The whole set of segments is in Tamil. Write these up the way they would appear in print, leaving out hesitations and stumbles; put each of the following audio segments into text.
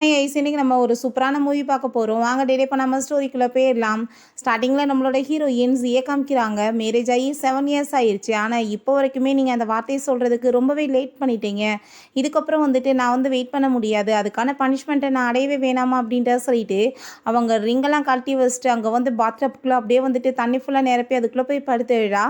ஐஸ் இன்னைக்கு நம்ம ஒரு சூப்பரான மூவி பார்க்க போகிறோம். வாங்க டிலே பண்ணாமல் ஸ்டோரிக்குள்ளே போயிடலாம். ஸ்டார்டிங்கில் நம்மளோட ஹீரோயின் ஜியை காமிக்கிறாங்க. மேரேஜ் ஆகி 7 இயர்ஸ் ஆயிடுச்சு. ஆனால் இப்போ வரைக்குமே நீங்கள் அந்த வார்த்தையை சொல்கிறதுக்கு ரொம்பவே லேட் பண்ணிட்டீங்க. இதுக்கப்புறம் வந்துட்டு நான் வந்து வெயிட் பண்ண முடியாது. அதுக்கான பனிஷ்மெண்ட்டை நான் அடையவே வேணாமா அப்படின்றத சொல்லிட்டு அவங்க ரிங்கெல்லாம் கழட்டி வச்சுட்டு அங்கே வந்து பாத்டப்புக்குள்ளே அப்படியே வந்துட்டு தண்ணி ஃபுல்லாக நிரப்பி அதுக்குள்ளே போய் படுத்து விழா.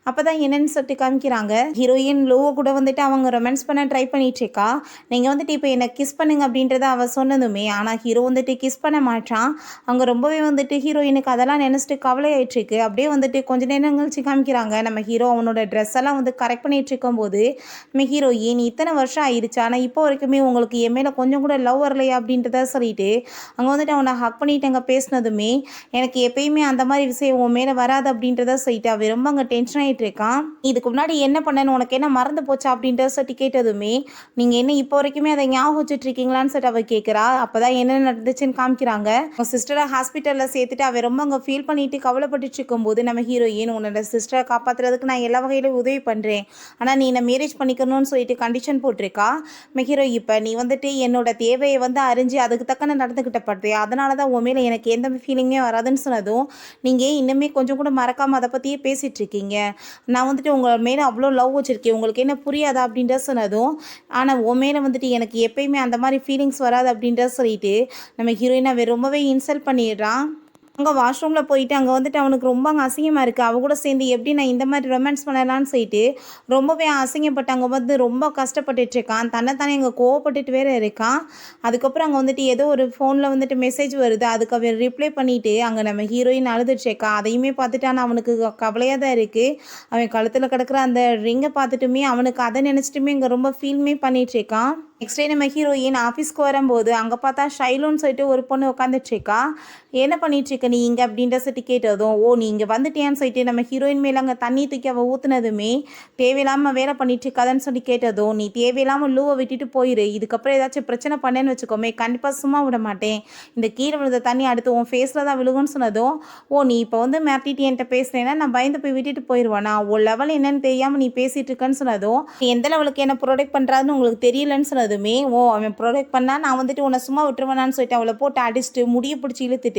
அப்போ தான் என்னென்னு சொல்லிட்டு காமிக்கிறாங்க. ஹீரோயின் லோவை கூட வந்துட்டு அவங்க ரொமான்ஸ் பண்ண ட்ரை பண்ணிட்டு இருக்கா. நீங்கள் வந்துட்டு இப்போ என்னை கிஸ் பண்ணுங்க அப்படின்றத அவள் சொன்னதுமே ஆனால் ஹீரோ வந்துட்டு கிஸ் பண்ண மாட்டான். அங்கே ரொம்பவே வந்துட்டு ஹீரோயினுக்கு அதெல்லாம் நினச்சிட்டு கவலை ஆயிட்டுருக்கு. அப்படியே வந்துட்டு கொஞ்ச நேரம் கழிச்சு காமிக்கிறாங்க. நம்ம ஹீரோ அவனோட ட்ரெஸ் எல்லாம் வந்து கரெக்ட் பண்ணிட்டு இருக்கும்போது நம்ம ஹீரோயின் இத்தனை வருஷம் ஆயிடுச்சு ஆனால் இப்போ வரைக்குமே உங்களுக்கு என் மேலே கொஞ்சம் கூட லவ் வரலையா அப்படின்றத சொல்லிட்டு அங்கே வந்துட்டு அவனை ஹக் பண்ணிட்டு அங்கே பேசினதுமே எனக்கு எப்பயுமே அந்த மாதிரி விஷயம் உன் மேலே வராது அப்படின்றத சொல்லிட்டு அவன் ரொம்ப அங்கே டென்ஷன் ஆகிட்டு இருக்கான். இதுக்கு முன்னாடி என்ன பண்ணேன்னு உனக்கு என்ன மறந்து போச்சா அப்படின்றத சொல்லி கேட்டதுமே நீங்கள் என்ன இப்போ வரைக்குமே அதை ஞாபகம் வச்சுட்டு இருக்கீங்களான்னு சொல்லிட்டு அவள் கேட்குறா. அப்போதான் என்ன நடந்துச்சுன்னு காமிக்கிறாங்க. உங்கள் சிஸ்டரை ஹாஸ்பிட்டலில் சேர்த்துட்டு அவள் ரொம்ப அங்கே ஃபீல் பண்ணிட்டு கவலைப்பட்டுட்டு இருக்கும்போது நம்ம ஹீரோயின் உன்னோட சிஸ்டரை காப்பாற்றுறதுக்கு நான் எல்லா வகையிலும் உதவி பண்ணுறேன், ஆனால் நீ என்னை மேரேஜ் பண்ணிக்கணும்னு சொல்லிட்டு கண்டிஷன் போட்டிருக்கா. நம்ம ஹீரோ இப்போ நீ வந்துட்டு என்னோட தேவையை வந்து அறிஞ்சு அதுக்கு தக்கன நடந்துக்கிட்ட படுறியா, அதனால தான் உன் மேலே எனக்கு எந்த ஃபீலிங்கே வராதுன்னு சொன்னதும் நீங்கள் இன்னுமே கொஞ்சம் கூட மறக்காமல் அதை பற்றியே பேசிகிட்டு இருக்கீங்க. நான் வந்துட்டு உங்கள் மேலே அவ்வளோ லவ் வச்சுருக்கேன், உங்களுக்கு என்ன புரியாதா அப்படின்ற சொன்னதும் ஆனால் உன் மேலே வந்துட்டு எனக்கு எப்பயுமே அந்த மாதிரி ஃபீலிங்ஸ் வராது அப்படின்றத சொல்லிட்டு நம்ம ஹீரோயினை ரொம்பவே இன்சல்ட் பண்ணிடுறான். அங்கே வாஷ்ரூமில் போயிட்டு அங்கே வந்துட்டு அவனுக்கு ரொம்ப அங்கே அசிங்கமாக இருக்குது. அவ கூட சேர்ந்து எப்படி நான் இந்த மாதிரி ரொமான்ஸ் பண்ணலான்னு சொல்லிட்டு ரொம்பவே அசிங்கப்பட்டு அங்கே வந்து ரொம்ப கஷ்டப்பட்டுட்ருக்கான். தன்னைத்தானே அங்கே கோவப்பட்டுட்டு வேறு இருக்கான். அதுக்கப்புறம் அங்கே வந்துட்டு ஏதோ ஒரு ஃபோனில் வந்துட்டு மெசேஜ் வருது. அதுக்கு அவன் ரிப்ளை பண்ணிவிட்டு அங்கே நம்ம ஹீரோயின் அழுதுட்ருக்கான். அதையுமே பார்த்துட்டான் அவனுக்கு கவலையாக தான் இருக்குது. அவன் கழுத்தில் கிடக்கிற அந்த ரிங்கை பார்த்துட்டுமே அவனுக்கு அதை நினச்சிட்டுமே இங்கே ரொம்ப ஃபீல்மே பண்ணிகிட்ருக்கான். நெக்ஸ்ட் டே நம்ம ஹீரோயின் ஆஃபீஸ்க்கு வரும்போது அங்கே பார்த்தா ஷைலுன்னு சொல்லிட்டு ஒரு பொண்ணு உட்காந்துட்ருக்கா. என்ன பண்ணிகிட்ருக்க நீ இங்கே அப்படின்ற சொல்லிட்டு கேட்டதும் ஓ நீ இங்கே வந்துட்டியான்னு சொல்லிட்டு நம்ம ஹீரோயின் மேலே அங்கே தண்ணி தூக்கி அவள் ஊற்றுனதுமே தேவையில்லாமல் வேலை பண்ணிட்டுருக்காதான்னு சொல்லி கேட்டதும் நீ தேவையில்லாமல் லூவை விட்டுட்டு போயிரு, இதுக்கப்புறம் ஏதாச்சும் பிரச்சனை பண்ணேன்னு வச்சுக்கோமே கண்டிப்பாக சும்மா விட மாட்டேன், இந்த கீழே விழுந்த தண்ணி அடுத்து உன் ஃபேஸில் தான் விழுகும்னு சொன்னதும் ஓ நீ இப்போ வந்து மிரட்டிட்டு என்கிட்ட பேசுனேன்னா நான் பயந்து போய் விட்டுட்டு போயிடுவானா, உன் லெவல் என்னன்னு தெரியாமல் நீ பேசிகிட்டு இருக்கேன்னு சொன்னதும் எந்த லெவலுக்கு என்ன ப்ரொடெக்ட் பண்ணுறாதுன்னு உங்களுக்கு தெரியலன்னு சொன்னதுமே ஓ அவன் ப்ரொடெக்ட் பண்ணால் நான் வந்துட்டு உன்னை சும்மா விட்டுருவேனான்னு சொல்லிட்டு அவளை போட்டு அடிச்சுட்டு முடிய பிடிச்சி இழுத்துட்டு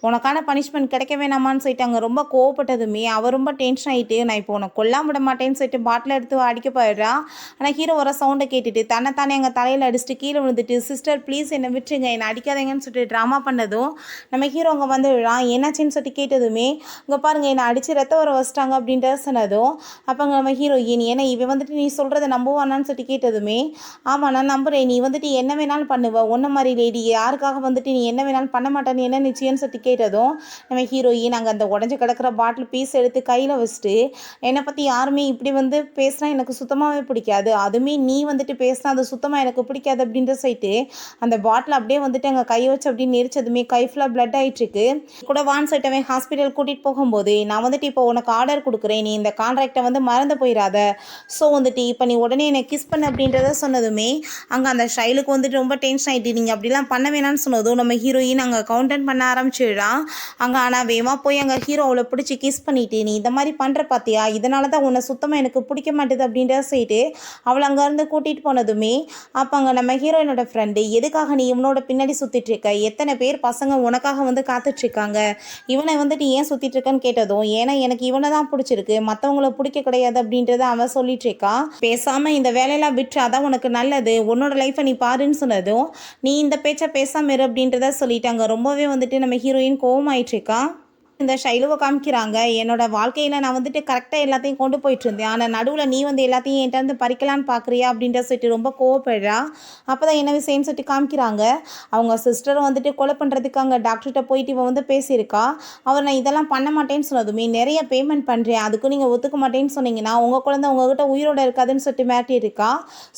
உனக்கான பனிஷ்மெண்ட் கிடைக்க வேணாமான்னு சொல்லிட்டு அங்கே ரொம்ப கோவப்பட்டதுமே அவள் ரொம்ப டென்ஷன் ஆகிட்டு நான் இப்போ உனக்கு கொல்லாம விட மாட்டேன்னு சொல்லிட்டு பாட்டில் எடுத்து அடிக்க போயிடுறா. ஆனால் ஹீரோ வர சவுண்டை கேட்டுட்டு தன்னைத்தானே எங்கள் தலையில் அடிச்சுட்டு கீழே விழுந்துட்டு சிஸ்டர் ப்ளீஸ் என்னை விட்டுருங்க என்னை அடிக்காதீங்கன்னு சொல்லிட்டு ட்ராமா பண்ணதும் நம்ம ஹீரோ அங்கே வந்து விழான். என்னாச்சுன்னு சொல்லிட்டு கேட்டதுமே இங்கே பாருங்கள் என்னை அடித்து ரத்தம் வர வச்சிட்டாங்க அப்படின்றத சொன்னதும் அப்போ நம்ம ஹீரோயின் ஏன்னா இவன் வந்துட்டு நீ சொல்கிறத நம்புவானான்னு சொல்லிட்டு கேட்டதுமே ஆமாம் நான் நம்புகிறேன், நீ வந்துட்டு என்ன வேணாலும் பண்ணுவ, ஒன்றை மாதிரி லேடி யாருக்காக வந்துட்டு நீ என்ன வேணாலும் பண்ண மாட்டேன்னு என்ன நிச்சயம்னு சொல்லிட்டு கேட்டதும் நம்ம ஹீரோயின் அங்கே அந்த உடஞ்சி கிடக்கிற பாட்டில் பீஸ் எடுத்து கையில் வச்சுட்டு என்னை பற்றி யாருமே இப்படி வந்து பேசினா எனக்கு சுத்தமாகவே பிடிக்காது, அதுவுமே நீ வந்துட்டு பேசினா அது சுத்தமாக எனக்கு பிடிக்காது அப்படின்ற சொல்லிட்டு அந்த பாட்டில் அப்படியே வந்துட்டு அங்கே கை வச்சு அப்படின்னு நெரிச்சதுமே கை ஃபுல்லாக பிளட் ஆகிட்டுருக்கு. கூட வான் சொல்லிட்டவன் ஹாஸ்பிட்டல் கூட்டிகிட்டு போகும்போது நான் வந்துட்டு இப்போ உனக்கு ஆர்டர் கொடுக்குறேன், நீ இந்த கான்ட்ராக்டை வந்து மறந்து போயிடாத, ஸோ வந்துட்டு இப்போ நீ உடனே என்னை கிஸ் பண்ண அப்படின்றத சொன்னதுமே அங்கே அந்த ஷைலுக்கு வந்துட்டு ரொம்ப டென்ஷன் ஆகிட்டு நீங்கள் அப்படிலாம் பண்ண வேணான்னு சொன்னதும் நம்ம ஹீரோயின் அங்கே கவுண்டன்ட் பண்ண ஆரம்பிச்சிடுறான். அங்கே ஆனால் வேகமாக போய் அங்கே ஹீரோ அவளை பிடிச்சி கிஸ் பண்ணிட்டு நீ இந்த மாதிரி பண்ணுற பார்த்தியா, இதனால தான் உன்னை சுத்தமாக எனக்கு பிடிக்க மாட்டேது அப்படின்றத சொல்லிட்டு அவளை அங்கேருந்து கூட்டிகிட்டு போனதுமே அப்போ அங்கே நம்ம ஹீரோயினோட ஃப்ரெண்டு எதுக்காக நீ இவனோட பின்னாடி சுற்றிட்டு இருக்க, எத்தனை பேர் பசங்க உனக்காக வந்து காத்துட்ருக்காங்க, இவனை வந்துட்டு ஏன் சுற்றிட்டு இருக்கன்னு கேட்டதும் ஏன்னா எனக்கு இவனை தான் பிடிச்சிருக்கு மற்றவங்கள பிடிக்க கிடையாது அப்படின்றத அவன் சொல்லிட்டு இருக்கா. பேசாமல் இந்த வேலையெல்லாம் விட்டு அதான் உனக்கு நல்லது, உன்னோட லைஃப்பை நீ பாருன்னு சொன்னதும் நீ இந்த பேச்சை பேசாம இரு அப்படின்றத சொல்லிட்டாங்க. ரொம்பவே வந்துட்டு நம்ம ஹீரோயின் கோவமாயிட்டுருக்கா. இந்த ஷைலுவை காமிக்கிறாங்க. என்னோட வாழ்க்கையில் நான் வந்துட்டு கரெக்டாக எல்லாத்தையும் கொண்டு போயிட்டு இருந்தேன், ஆனால் நடுவில் நீ வந்து எல்லாத்தையும் என்கிட்ட வந்து பறிக்கலான்னு பார்க்குறியா அப்படின்ற சொல்லிட்டு ரொம்ப கோவப்படுறா. அப்போ தான் என்ன விஷயம்னு சொல்லிட்டு காமிக்கிறாங்க. அவங்க சிஸ்டரை வந்துட்டு கொலை பண்ணுறதுக்கு அங்கே டாக்டர்கிட்ட போயிட்டு இவன் வந்து பேசியிருக்கா. அவர் நான் இதெல்லாம் பண்ண மாட்டேன்னு சொன்னதுமே நிறைய பேமெண்ட் பண்ணுறேன் அதுக்கும் நீங்கள் ஒத்துக்க மாட்டேன்னு சொன்னீங்கன்னா உங்கள் குழந்தை உங்ககிட்ட உயிரோடு இருக்காதுன்னு சொல்லிட்டு மிரட்டி இருக்கா.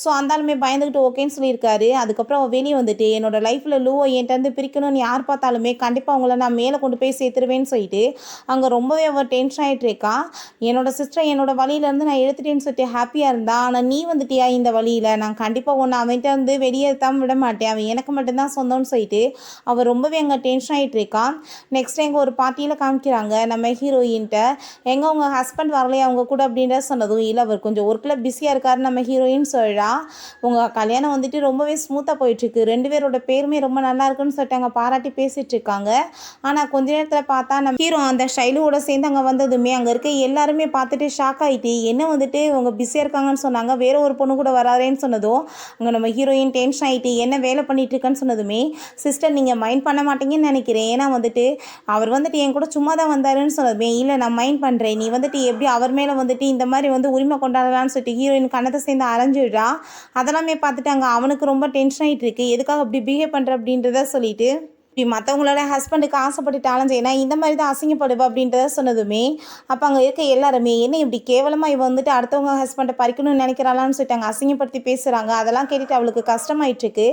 ஸோ அந்தாலுமே பயந்துக்கிட்டு ஓகேன்னு சொல்லியிருக்காரு. அதுக்கப்புறம் அவள் வெளியே வந்துட்டு என்னோட லைஃப்பில் லூவை என்கிட்ட வந்து பிரிக்கணும்னு யார் பார்த்தாலுமே கண்டிப்பாக அவங்கள நான் மேலே கொண்டு போய் சேர்த்துருவேன்னு சொல்லிட்டு சொல்லிட்டு அங்கே ரொம்பவே அவள் டென்ஷன் ஆகிட்டு இருக்கா. என்னோட சிஸ்டர் என்னோட வழியிலேருந்து நான் எடுத்துட்டேன்னு சொல்லிட்டு ஹாப்பியாக இருந்தா. ஆனால் நீ வந்துட்டியா இந்த வழியில், நான் கண்டிப்பாக ஒன்று அவன்கிட்ட வந்து வெளியேற்றாம விட மாட்டேன், அவன் எனக்கு மட்டும்தான் சொந்தம்னு சொல்லிட்டு அவள் ரொம்பவே அங்கே டென்ஷன் ஆகிட்டு இருக்கா. நெக்ஸ்ட் எங்கள் ஒரு பார்ட்டியில் காமிக்கிறாங்க நம்ம ஹீரோயின்ட்ட. எங்கே உங்கள் ஹஸ்பண்ட் வரலையா அவங்க கூட அப்படின்ற சொன்னதும், இல்லை அவர் கொஞ்சம் ஒர்க்கில் பிஸியாக இருக்காரு நம்ம ஹீரோயின் சொல்கிறா. உங்கள் கல்யாணம் வந்துட்டு ரொம்பவே ஸ்மூத்தாக போயிட்டுருக்கு, 2 பேரோட பேருமே ரொம்ப நல்லா இருக்குன்னு சொல்லிட்டு அங்கே பாராட்டி பேசிகிட்டு இருக்காங்க. ஆனால் கொஞ்ச நேரத்தில் பார்த்தா நம்ம ஹீரோ அந்த ஷைலுவோட சேர்ந்து அங்கே வந்ததுமே அங்கே இருக்க எல்லாருமே பார்த்துட்டு ஷாக் ஆகிட்டு, என்ன வந்துட்டு அவங்க பிஸியாக இருக்காங்கன்னு சொன்னாங்க, வேற ஒரு பொண்ணு கூட வராதேன்னு சொன்னதும் அங்கே நம்ம ஹீரோயின் டென்ஷன் ஆகிட்டு என்ன வேலை பண்ணிட்டு இருக்கேன்னு சொன்னதுமே, சிஸ்டர் நீங்கள் மைண்ட் பண்ண மாட்டீங்கன்னு நினைக்கிறேன், ஏன்னா வந்துட்டு அவர் வந்துட்டு என் கூட சும்மா தான் வந்தாருன்னு சொன்னதுமே, இல்லை நான் மைண்ட் பண்ணுறேன், நீ வந்துட்டு எப்படி அவர் மேலே வந்துட்டு இந்த மாதிரி வந்து உரிமை கொண்டாடலான்னு சொல்லிட்டு ஹீரோயின் கண்ணத்தை சேர்ந்து அரைஞ்சிடுறா. அதெல்லாமே பார்த்துட்டு அங்கே அவனுக்கு ரொம்ப டென்ஷன் ஆகிட்டு இருக்கு, எதுக்காக அப்படி பிஹேவ் பண்ணுற அப்படின்றத சொல்லிட்டு இப்படி மற்றவங்களோட ஹஸ்பண்டுக்கு ஆசைப்பட்டுட்டு அலைஞ்சேன்னா இந்த மாதிரி தான் அசிங்கப்படுவா அப்படின்றத சொன்னதுமே, அப்போ அங்கே இருக்க எல்லாருமே என்ன இப்படி கேவலமாக இவ வந்துட்டு அடுத்தவங்க ஹஸ்பண்டை பறிக்கணும்னு நினைக்கிறாளான்னு சொல்லிட்டு அங்கே அசிங்கப்படுத்தி பேசுகிறாங்க. அதெல்லாம் கேட்டுட்டு அவளுக்கு கஷ்டமாயிட்டுருக்கு.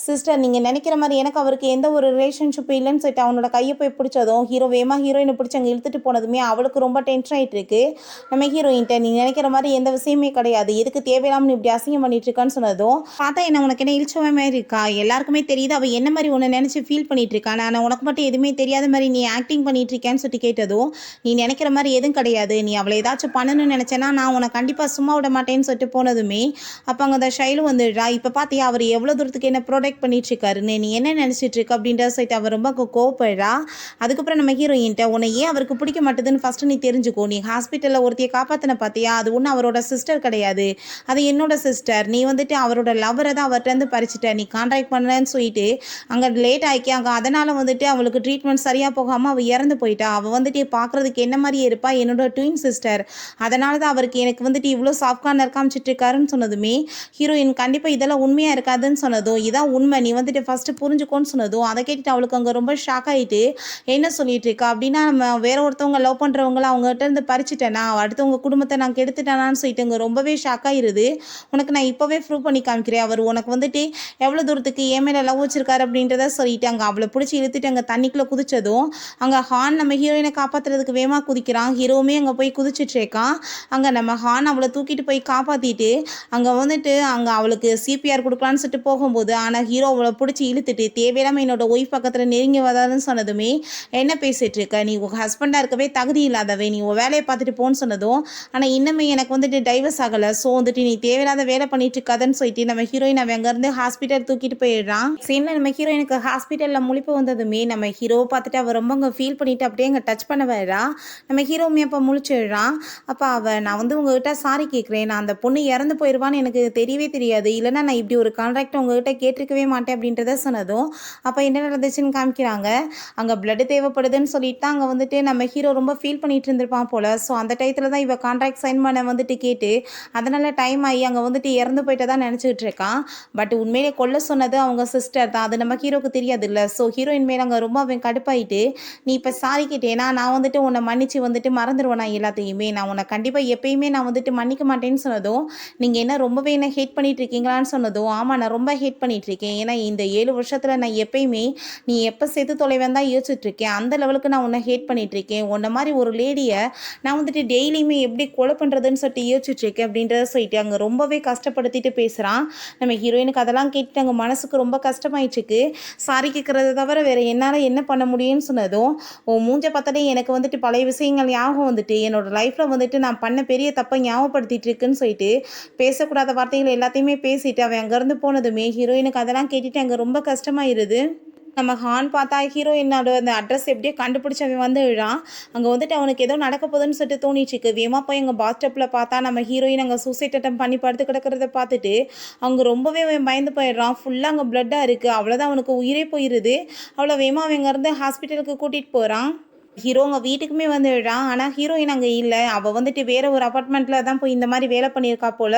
சிஸ்டர் நீங்கள் நினைக்கிற மாதிரி எனக்கு அவருக்கு எந்த ஒரு ரிலேஷன்ஷிப் இல்லைன்னு சொல்லிட்டு அவனோட கையை போய் பிடிச்சதும் ஹீரோ வேகமாக ஹீரோயினை பிடிச்சி அங்கே இழுத்துட்டு போனதுமே அவளுக்கு ரொம்ப டென்ஷன் ஆகிட்டு இருக்கு. நம்ம ஹீரோயின்ட்ட நீ நினைக்கிற மாதிரி எந்த விஷயமே கிடையாது, எதுக்கு தேவையில்லாமல் இப்படி அசிங்கம் பண்ணிட்டு இருக்கான்னு சொன்னதும், பார்த்தா என்ன உனக்கு என்ன இழிச்சவ மாதிரி இருக்கா, எல்லாருக்குமே தெரியுது அவள் என்ன மாதிரி உன்னை நினச்சி ஃபீல் பண்ணிட்டு இருக்கான், ஆனால் உனக்கு மட்டும் எதுவுமே தெரியாத மாதிரி நீ ஆக்டிங் பண்ணிட்டு இருக்கேன்னு சொல்லிட்டு கேட்டதும், நீ நினைக்கிற மாதிரி எதுவும் கிடையாது, நீ அவளை ஏதாச்சும் பண்ணணும்னு நினச்சேன்னா நான் உன்னை கண்டிப்பாக சும்மா விட மாட்டேன்னு சொல்லிட்டு போனதுமே அப்போ அங்கே அந்த ஷைலு வந்துடுறா. இப்போ பார்த்தியா அவர் எவ்வளோ தூரத்துக்கு என்ன ப்ரொடெக்ட் பண்ணிட்டு இருக்காருன்னு, நீ என்ன நினச்சிட்டு இருக்க அப்படின்ற சொல்லிட்டு அவர் ரொம்ப கோவப்படுறா. அதுக்கப்புறம் நம்ம ஹீரோயின்ட்ட உன்னை ஏன் அவருக்கு பிடிக்க மாட்டேதுன்னு ஃபஸ்ட்டு நீ தெரிஞ்சுக்கோ, நீ ஹாஸ்பிட்டலில் ஒருத்தையை காப்பாற்றின பார்த்தியா, அது ஒன்றும் அவரோட சிஸ்டர் கிடையாது, அது என்னோட சிஸ்டர், நீ வந்துட்டு அவரோட லவ்வரை தான் அவர்கிட்ட இருந்து பறிச்சுட்ட, நீ கான்ட்ராக்ட் பண்ணலன்னு சொல்லிட்டு அங்கே லேட் ஆக்கி அங்கே அதனால் வந்துட்டு அவளுக்கு ட்ரீட்மெண்ட் சரியாக போகாமல் அவள் இறந்து போயிட்டா. அவள் வந்துட்டு பார்க்குறதுக்கு என்ன மாதிரியே இருப்பா, என்னோட ட்வின் சிஸ்டர், அதனால தான் அவருக்கு எனக்கு வந்துட்டு இவ்வளோ சாஃப்ட் கார்னர் காமிச்சிட்டு இருக்காருன்னு சொன்னதுமே ஹீரோயின் கண்டிப்பாக இதெல்லாம் உண்மையாக இருக்காதுன்னு சொன்னதும், இதான் உண்மை, நீ வந்துட்டு ஃபஸ்ட்டு புரிஞ்சுக்கோன்னு சொன்னதும் அதை கேட்டுட்டு அவளுக்கு அங்கே ரொம்ப ஷாக் ஆகிட்டு என்ன சொல்லிட்டு இருக்கா அப்படின்னா, நம்ம வேற ஒருத்தவங்க லவ் பண்ணுறவங்கள அவங்ககிட்ட இருந்து பறிச்சுட்டேனா, அடுத்தவங்க குடும்பத்தை நான் கெடுத்துட்டேனான்னு சொல்லிட்டு அங்கே ரொம்பவே ஷாக் ஆகிருது. உனக்கு நான் இப்போவே ப்ரூவ் பண்ணி காமிக்கிறேன், அவர் உனக்கு வந்துட்டு எவ்வளோ தூரத்துக்கு ஏன் மேலே லவ் வச்சிருக்காரு அப்படின்றத சொல்லிட்டு அங்கே அவளை பிடிச்சி இழுத்துட்டு அங்கே தண்ணிக்குள்ளே குதிச்சதும் அங்கே ஹான் நம்ம ஹீரோயினை காப்பாற்றுறதுக்கு வேகமாக குதிக்கிறான். ஹீரோவுமே அங்கே போய் குதிச்சிட்டு இருக்கான். அங்கே நம்ம ஹான் அவளை தூக்கிட்டு போய் காப்பாற்றிட்டு அங்கே வந்துட்டு அங்கே அவளுக்கு சிபிஆர் கொடுக்கலான்னு சொல்லிட்டு போகும்போது, ஆனால் ஹீரோ அவளை பிடிச்சி இழுத்துட்டு தேவையில்லாமல் என்னோட ஒய்ஃப் பக்கத்தில் நெருங்கி வராதுன்னு சொன்னதுமே, என்ன பேசிகிட்டு இருக்க, நீ உங்கள் ஹஸ்பண்டாக இருக்கவே தகுதி இல்லாதவே, நீ உன் வேலையை பார்த்துட்டு போன்னு சொன்னதும், ஆனால் இன்னுமே எனக்கு வந்துட்டு டைவர்ஸ் ஆகலை, ஸோ வந்துட்டு நீ தேவையில்லாத வேலை பண்ணிட்டு இருக்காதுன்னு சொல்லிட்டு நம்ம ஹீரோயின் அவன் அங்கேருந்து ஹாஸ்பிட்டல் தூக்கிட்டு போயிடுறான். சீனில் நம்ம ஹீரோயினுக்கு ஹாஸ்பிட்டலில் முழிப்பு வந்ததுமே நம்ம ஹீரோவை பார்த்துட்டு அவள் ரொம்ப அங்கே ஃபீல் பண்ணிவிட்டு அப்படியே அங்கே டச் பண்ண வரா. நம்ம ஹீரோவுமே அப்போ முழிச்சிடுறான். அப்போ அவள் நான் வந்து உங்ககிட்ட சாரி கேட்குறேன், நான் அந்த பொண்ணு இறந்து போயிடுவான்னு எனக்கு தெரியவே தெரியாது, இல்லைனா நான் இப்படி ஒரு கான்ட்ராக்ட் உங்ககிட்ட கேட்டிருக்கவே மாட்டேன் அப்படின்றத சொன்னதும் அப்போ என்ன நடந்துச்சுன்னு காமிக்கிறாங்க. அங்கே பிளட்டு தேவைப்படுதுன்னு சொல்லிட்டு தான் அங்கே வந்துட்டு நம்ம ஹீரோ ரொம்ப ஃபீல் பண்ணிட்டு இருந்திருப்பான் போல். ஸோ அந்த டயத்தில் தான் இவள் கான்ட்ராக்ட் சைன் பண்ண வந்துட்டு கேட்டு அதனால் டைம் ஆகி அங்கே வந்துட்டு இறந்து போயிட்டு தான் நினச்சிக்கிட்டு இருக்கான். பட் உண்மையிலே கொல்ல சொன்னது அவங்க சிஸ்டர் தான், அது நம்ம ஹீரோக்கு தெரியாது இல்லை. ஸோ ஹீரோயின் மேலே அங்கே ரொம்ப அவன் கடுப்பாயிட்டு, நீ இப்போ சாரி கேட்டேன்னா நான் வந்துட்டு உன்னை மன்னிச்சு வந்துட்டு மறந்துடுவேன், நான் எல்லாத்தையுமே நான் உன்னை கண்டிப்பாக எப்பயுமே நான் வந்துட்டு மன்னிக்க மாட்டேன்னு சொன்னதும், நீங்கள் என்ன ரொம்பவே என்ன ஹேட் பண்ணிட்டு இருக்கீங்களான்னு சொன்னதும், ஆமாம் நான் ரொம்ப ஹேட் பண்ணிட்டு இருக்கேன், ஏன்னா இந்த 7 வருஷத்தில் நான் எப்பயுமே நீ எப்போ சேர்த்து தொலைவேன் தான் யோசிச்சுட்டு இருக்கேன், அந்த லெவலுக்கு நான் உன்னை ஹேட் பண்ணிட்டு இருக்கேன், உன்ன மாதிரி ஒரு லேடியை நான் வந்துட்டு டெய்லியுமே எப்படி கொலை பண்ணுறதுன்னு சொல்லிட்டு யோசிச்சுட்டு இருக்கேன் அப்படின்றத சொல்லிட்டு அங்கே ரொம்பவே கஷ்டப்படுத்திட்டு பேசுகிறான். நம்ம ஹீரோயினுக்கு அதெல்லாம் கேட்டுட்டு அங்கே மனசுக்கு ரொம்ப கஷ்டமாயிடுச்சுக்கு. சாரி கேட்குறத தவிர வேறு என்னால் என்ன பண்ண முடியும்னு சொன்னதும், உன் மூஞ்ச பார்த்தாலே எனக்கு வந்துட்டு பழைய விஷயங்கள் ஞாபகம் வந்துட்டு என்னோடய லைஃப்பில் வந்துட்டு நான் பண்ண பெரிய தப்பை ஞாபகப்படுத்திட்டு இருக்குன்னு சொல்லிட்டு பேசக்கூடாத வார்த்தைகள் எல்லாத்தையுமே பேசிட்டு அவன் அங்கேருந்து போனதுமே ஹீரோயினுக்கு அதெல்லாம் கேட்டுட்டு அங்கே ரொம்ப கஷ்டமாயிருது. நம்ம ஹான் பார்த்தா ஹீரோயினோட அந்த அட்ரஸ் எப்படியோ கண்டுபிடிச்சி அவன் வந்துடுறான். அங்கே வந்துட்டு அவனுக்கு ஏதோ நடக்க போகுதுன்னு சொல்லிட்டு தோணிச்சுக்கு. வேகமாக போய் அங்கே பாத்டப்பில் பார்த்தா நம்ம ஹீரோயின் அங்கே சூசைட் அட்டம் பண்ணி படுத்து கிடக்கிறத பார்த்துட்டு அவங்க ரொம்பவே அவன் பயந்து போயிடுறான். ஃபுல்லாக அங்கே பிளட்டாக இருக்குது. அவ்வளோதான், அவனுக்கு உயிரே போயிடுது. அவ்வளோ வேகமாக அவன் அங்கேருந்து ஹாஸ்பிட்டலுக்கு கூட்டிகிட்டு போகிறான். ஹீரோ அங்கே வீட்டுக்குமே வந்துடுறான். ஆனால் ஹீரோயின் அங்கே இல்லை. அவள் வந்துட்டு வேறு ஒரு அப்பார்ட்மெண்ட்டில் தான் போய் இந்த மாதிரி வேலை பண்ணியிருக்கா போல்.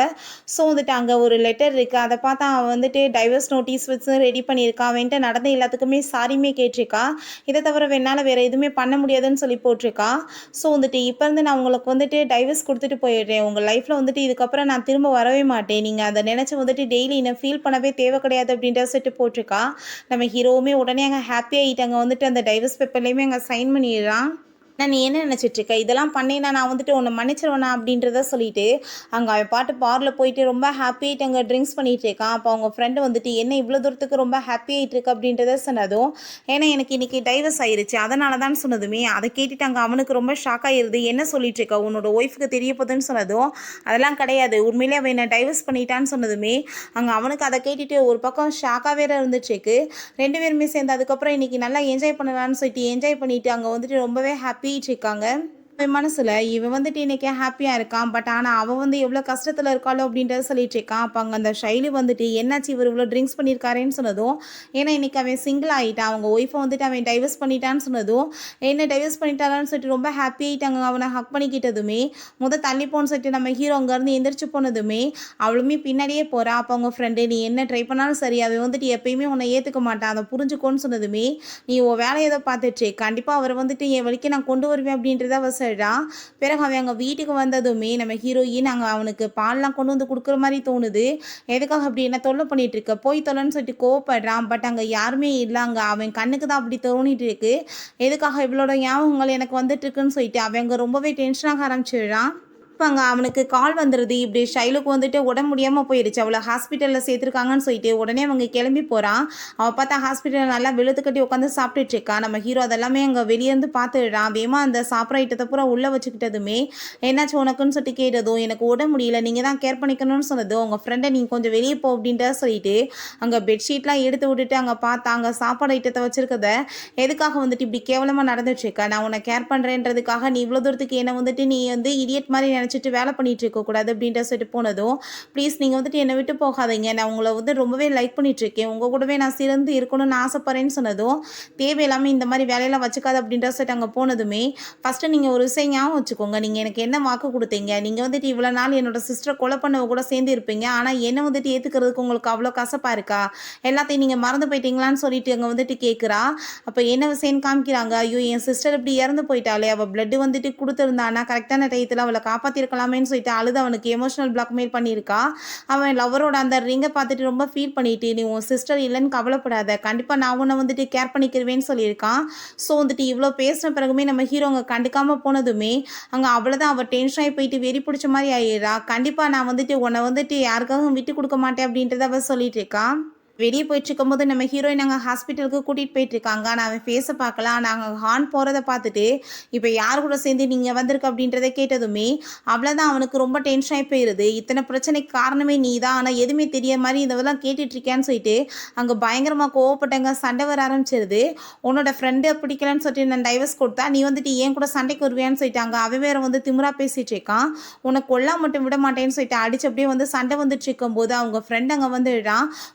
ஸோ வந்துட்டு அங்கே ஒரு லெட்டர் இருக்குது. அதை பார்த்தா அவள் வந்துட்டு டைவர்ஸ் நோட்டீஸ் வச்சு ரெடி பண்ணியிருக்கா. அவன்ட்டு நடந்த எல்லாத்துக்குமே சாரியுமே கேட்டிருக்கா. இதை தவிர என்னால் வேறு எதுவுமே பண்ண முடியாதுன்னு சொல்லி போட்டிருக்கா. ஸோ வந்துட்டு இப்போ இருந்து நான் உங்களுக்கு வந்துட்டு டைவர்ஸ் கொடுத்துட்டு போயிடுறேன். உங்கள் லைஃப்பில் வந்துட்டு இதுக்கப்புறம் நான் திரும்ப வரவே மாட்டேன். நீங்கள் அதை நினச்சி வந்துட்டு டெய்லி என்னை ஃபீல் பண்ணவே தேவை கிடையாது அப்படின்ற சொல்லிட்டு போட்டிருக்கா. நம்ம ஹீரோவுமே உடனே அங்கே ஹாப்பியாகிட்டு அங்கே வந்துட்டு அந்த டைவர்ஸ் பேப்பர்லேயுமே அங்கே சைன் பண்ணிடுறான். நான் நீ என்ன நினச்சிட்ருக்க இதெல்லாம் பண்ணேன்னா நான் வந்துட்டு உன்னை மன்னிச்சிருவேனா அப்படின்றத சொல்லிட்டு அங்கே அவன் பாட்டு பாரில் போயிட்டு ரொம்ப ஹாப்பி ஆகிட்டு அங்கே ட்ரிங்க்ஸ் பண்ணிகிட்டு இருக்கான். அப்போ அவங்க ஃப்ரெண்டு வந்துட்டு என்ன இவ்வளோ தூரத்துக்கு ரொம்ப ஹாப்பி ஆகிட்டு இருக்கு அப்படின்றத சொன்னதும் ஏன்னா எனக்கு இன்றைக்கி டைவர்ஸ் ஆயிருச்சு அதனால தான் சொன்னதுமே அதை கேட்டுட்டு அங்கே அவனுக்கு ரொம்ப ஷாக் ஆகிடுது. என்ன சொல்லிட்டு இருக்க உன்னோட ஒய்ஃபுக்கு தெரிய போகுதுன்னு சொன்னதும் அதெல்லாம் கிடையாது உண்மையிலே அவன் என்னை டைவர்ஸ் பண்ணிட்டான்னு சொன்னதுமே அங்கே அவனுக்கு அதை கேட்டுட்டு ஒரு பக்கம் ஷாக்காக வேற இருந்துச்சுக்கு. 2 பேருமே சேர்ந்து அதுக்கப்புறம் இன்றைக்கி நல்லா என்ஜாய் பண்ணலான்னு சொல்லிட்டு என்ஜாய் பண்ணிவிட்டு அங்கே வந்துட்டு ரொம்பவே ஹாப்பி இருக்காங்க. அவன் மனசுல இவன் வந்துட்டு இன்னைக்கு ஹாப்பியா இருக்கான். பட் ஆனா அவ வந்து எவ்வளவு கஷ்டத்துல இருக்காளோ அப்படின்றத சொல்லிட்டு இருக்கான். அப்ப அங்க அந்த ஷைலி வந்துட்டு என்னாச்சு இவர் இவ்வளவு ட்ரிங்க்ஸ் பண்ணியிருக்காருன்னு சொன்னதும் ஏன்னா இன்னைக்கு அவன் சிங்கிள் ஆயிட்டான். அவங்க ஒய்ஃபை வந்துட்டு அவன் டைவர்ஸ் பண்ணிட்டான்னு சொன்னதும் என்ன டைவர்ஸ் பண்ணிட்டாரான்னு சொல்லிட்டு ரொம்ப ஹாப்பி ஆயிட்டாங்க. அவனை ஹக் பண்ணிக்கிட்டதுமே தள்ளி போன்னு சொல்லிட்டு நம்ம ஹீரோ அங்கேருந்து எந்திரிச்சு போனதுமே அவளுமே பின்னாடியே போறா. அப்போ அவங்க ஃப்ரெண்டு நீ என்ன ட்ரை பண்ணாலும் சரி அவன் வந்துட்டு எப்பயுமே உன்னை ஏற்றுக்க மாட்டான் அதை புரிஞ்சுக்கோன்னு சொன்னதுமே நீ உன் வேலையை எதை பார்த்துட்டு கண்டிப்பாக அவரை வந்துட்டு என் வழிக்கு நான் கொண்டு வருவேன் அப்படின்றத அவ சொல்கிறான். பிறகு அவன் அங்கே வீட்டுக்கு வந்ததுமே நம்ம ஹீரோயின் அங்கே அவனுக்கு பால்லாம் கொண்டு வந்து கொடுக்குற மாதிரி தோணுது. எதுக்காக அப்படி என்ன தொல்லை பண்ணிட்டு இருக்க போய் தொல்லைன்னு சொல்லிட்டு கோவப்படுறான். பட் அங்கே யாருமே இல்லை. அங்கே அவன் கண்ணுக்கு தான் அப்படி தோணிட்டு இருக்கு. எதுக்காக இவளோட ஞாபகங்கள் எனக்கு வந்துட்டு இருக்குன்னு சொல்லிட்டு அவன் அங்கே ரொம்பவே டென்ஷனாக ஆரம்பிச்சிடுறான். அங்கே அவனுக்கு கால் வந்துடுது. இப்படி ஷைலுக்கு வந்துட்டு உடம்பு முடியாமல் போயிடுச்சு. அவளை ஹாஸ்பிட்டலில் சேர்த்துருக்காங்கன்னு சொல்லிட்டு உடனே அவங்க கிளம்பி போகிறான். அவள் பார்த்தா ஹாஸ்பிட்டலில் நல்லா வெளுத்து கட்டி உட்காந்து சாப்பிட்டுட்டு இருக்கா. நம்ம ஹீரோ அதெல்லாமே அங்கே வெளியேருந்து பார்த்துடுறான். வேமா அந்த சாப்பிட்ற ஐட்டத்தை பூரா உள்ளே வச்சுக்கிட்டதுமே என்னாச்சு உனக்குன்னு சொல்லிட்டு கேட்டதும் எனக்கு உடம்பு முடியல நீங்கள் தான் கேர் பண்ணிக்கணும்னு சொன்னதும் உங்கள் ஃப்ரெண்டை நீங்கள் கொஞ்சம் வெளியே போ அப்படின்ட்டு சொல்லிட்டு அங்கே பெட்ஷீட்லாம் எடுத்து விட்டுட்டு அங்கே பார்த்தா அங்கே சாப்பாடு ஐட்டத்தை வச்சுருக்கத எதுக்காக வந்துட்டு இப்படி கேவலமாக நடந்துட்டுருக்கா நான் உன்னை கேர் பண்ணுறேன்றதுக்காக நீ இவ்வளோ தூரத்துக்கு என்னை வந்துட்டு நீ வந்து இடியட் மாதிரி நினச்சிட்டு வேலை பண்ணிட்டு இருக்கக்கூடாது அப்படின்ட்டு சொல்லிட்டு போனதும் ப்ளீஸ் நீங்கள் வந்துட்டு என்னை விட்டு போகாதீங்க நான் உங்களை வந்து ரொம்பவே லைக் பண்ணிட்டு இருக்கேன் உங்கள் கூடவே நான் சிறந்து இருக்கணும்னு ஆசைப்படுறேன்னு சொன்னதும் தேவையில்லாமல் இந்த மாதிரி வேலையெல்லாம் வச்சுக்காது அப்படின்ற சொல்லிட்டு அங்கே போனதுமே ஃபஸ்ட்டு நீங்கள் ஒரு விஷயம் ஞாபகம் வச்சுக்கோங்க நீங்கள் எனக்கு என்ன வாக்கு கொடுத்தீங்க நீங்கள் வந்துட்டு இவ்வளோ நாள் என்னோட சிஸ்டரை கொலை பண்ணவ கூட சேர்ந்து இருப்பீங்க ஆனால் என்னை வந்துட்டு ஏற்றுக்கிறதுக்கு உங்களுக்கு அவ்வளோ கசப்பாக இருக்கா எல்லாத்தையும் நீங்கள் மறந்து போயிட்டீங்களான்னு சொல்லிட்டு அங்கே வந்துட்டு கேட்குறா. அப்போ என்ன விஷயம்னு காமிக்கிறாங்க. ஐயோ என் சிஸ்டர் இப்படி இறந்து போயிட்டாலே அவள் பிளட்டு வந்துட்டு கொடுத்துருந்தானா கரெக்டான டயத்தில் அவளை காப்பாற்றிருக்கலாமேன்னு சொல்லிட்டு அழுது அவனுக்கு எமோஷனல் பிளாக்மெயில் பண்ணியிருக்கா. அவன் லவரோட அந்த ரிங்கை பார்த்துட்டு ரொம்ப ஃபீல் பண்ணிட்டு நீ உன் சிஸ்டர் இல்லைன்னு கவலைப்படாத கண்டிப்பாக நான் உன்னை வந்துட்டு கேர் பண்ணிக்கிறவேன்னு சொல்லியிருக்கான். ஸோ வந்துட்டு இவ்வளோ பேசின பிறகுமே நம்ம ஹீரோ அங்கே கண்டுக்காமல் போனதுமே அங்கே அவ்வளோதான் அவள் டென்ஷன் ஆகி போயிட்டு வெறி பிடிச்ச மாதிரி ஆயிடுறா. கண்டிப்பாக நான் வந்துட்டு உன்னை வந்துட்டு யாருக்காகவும் விட்டு கொடுக்க மாட்டேன் அப்படின்றத அவள் சொல்லிட்டு இருக்கான். வெளியே போயிட்டு இருக்கும்போது நம்ம ஹீரோயின் அங்கே ஹாஸ்பிட்டலுக்கு கூட்டிகிட்டு போயிட்டு இருக்காங்க. நான் அவன் ஃபேஸை பார்க்கலாம். நாங்கள் ஹார்ன் போகிறத பார்த்துட்டு இப்போ யார் கூட சேர்ந்து நீங்கள் வந்திருக்கு அப்படின்றத கேட்டதுமே அவ்வளோதான் அவனுக்கு ரொம்ப டென்ஷன் ஆகி போயிடுது. இத்தனை பிரச்சனைக்கு காரணமே நீ தான் ஆனால் எதுவுமே தெரிய மாதிரி இதெல்லாம் கேட்டுட்ருக்கேன்னு சொல்லிட்டு அங்கே பயங்கரமாக கோவப்பட்டங்க சண்டை வர ஆரம்பிச்சிருது. உன்னோட ஃப்ரெண்டு பிடிக்கலன்னு சொல்லிட்டு நான் டைவர்ஸ் கொடுத்தா நீ வந்துட்டு ஏன் கூட சண்டைக்கு வருவியான்னு சொல்லிட்டாங்க. அவன் வேறு வந்து திமிரா பேசிகிட்டு இருக்கான். உனக்கு கொல்லா மட்டும் விட மாட்டேன்னு சொல்லிட்டு அடிச்சு அப்படியே வந்து சண்டை வந்துட்டு இருக்கும்போது அவங்க ஃப்ரெண்ட் அங்கே வந்துடுறான்.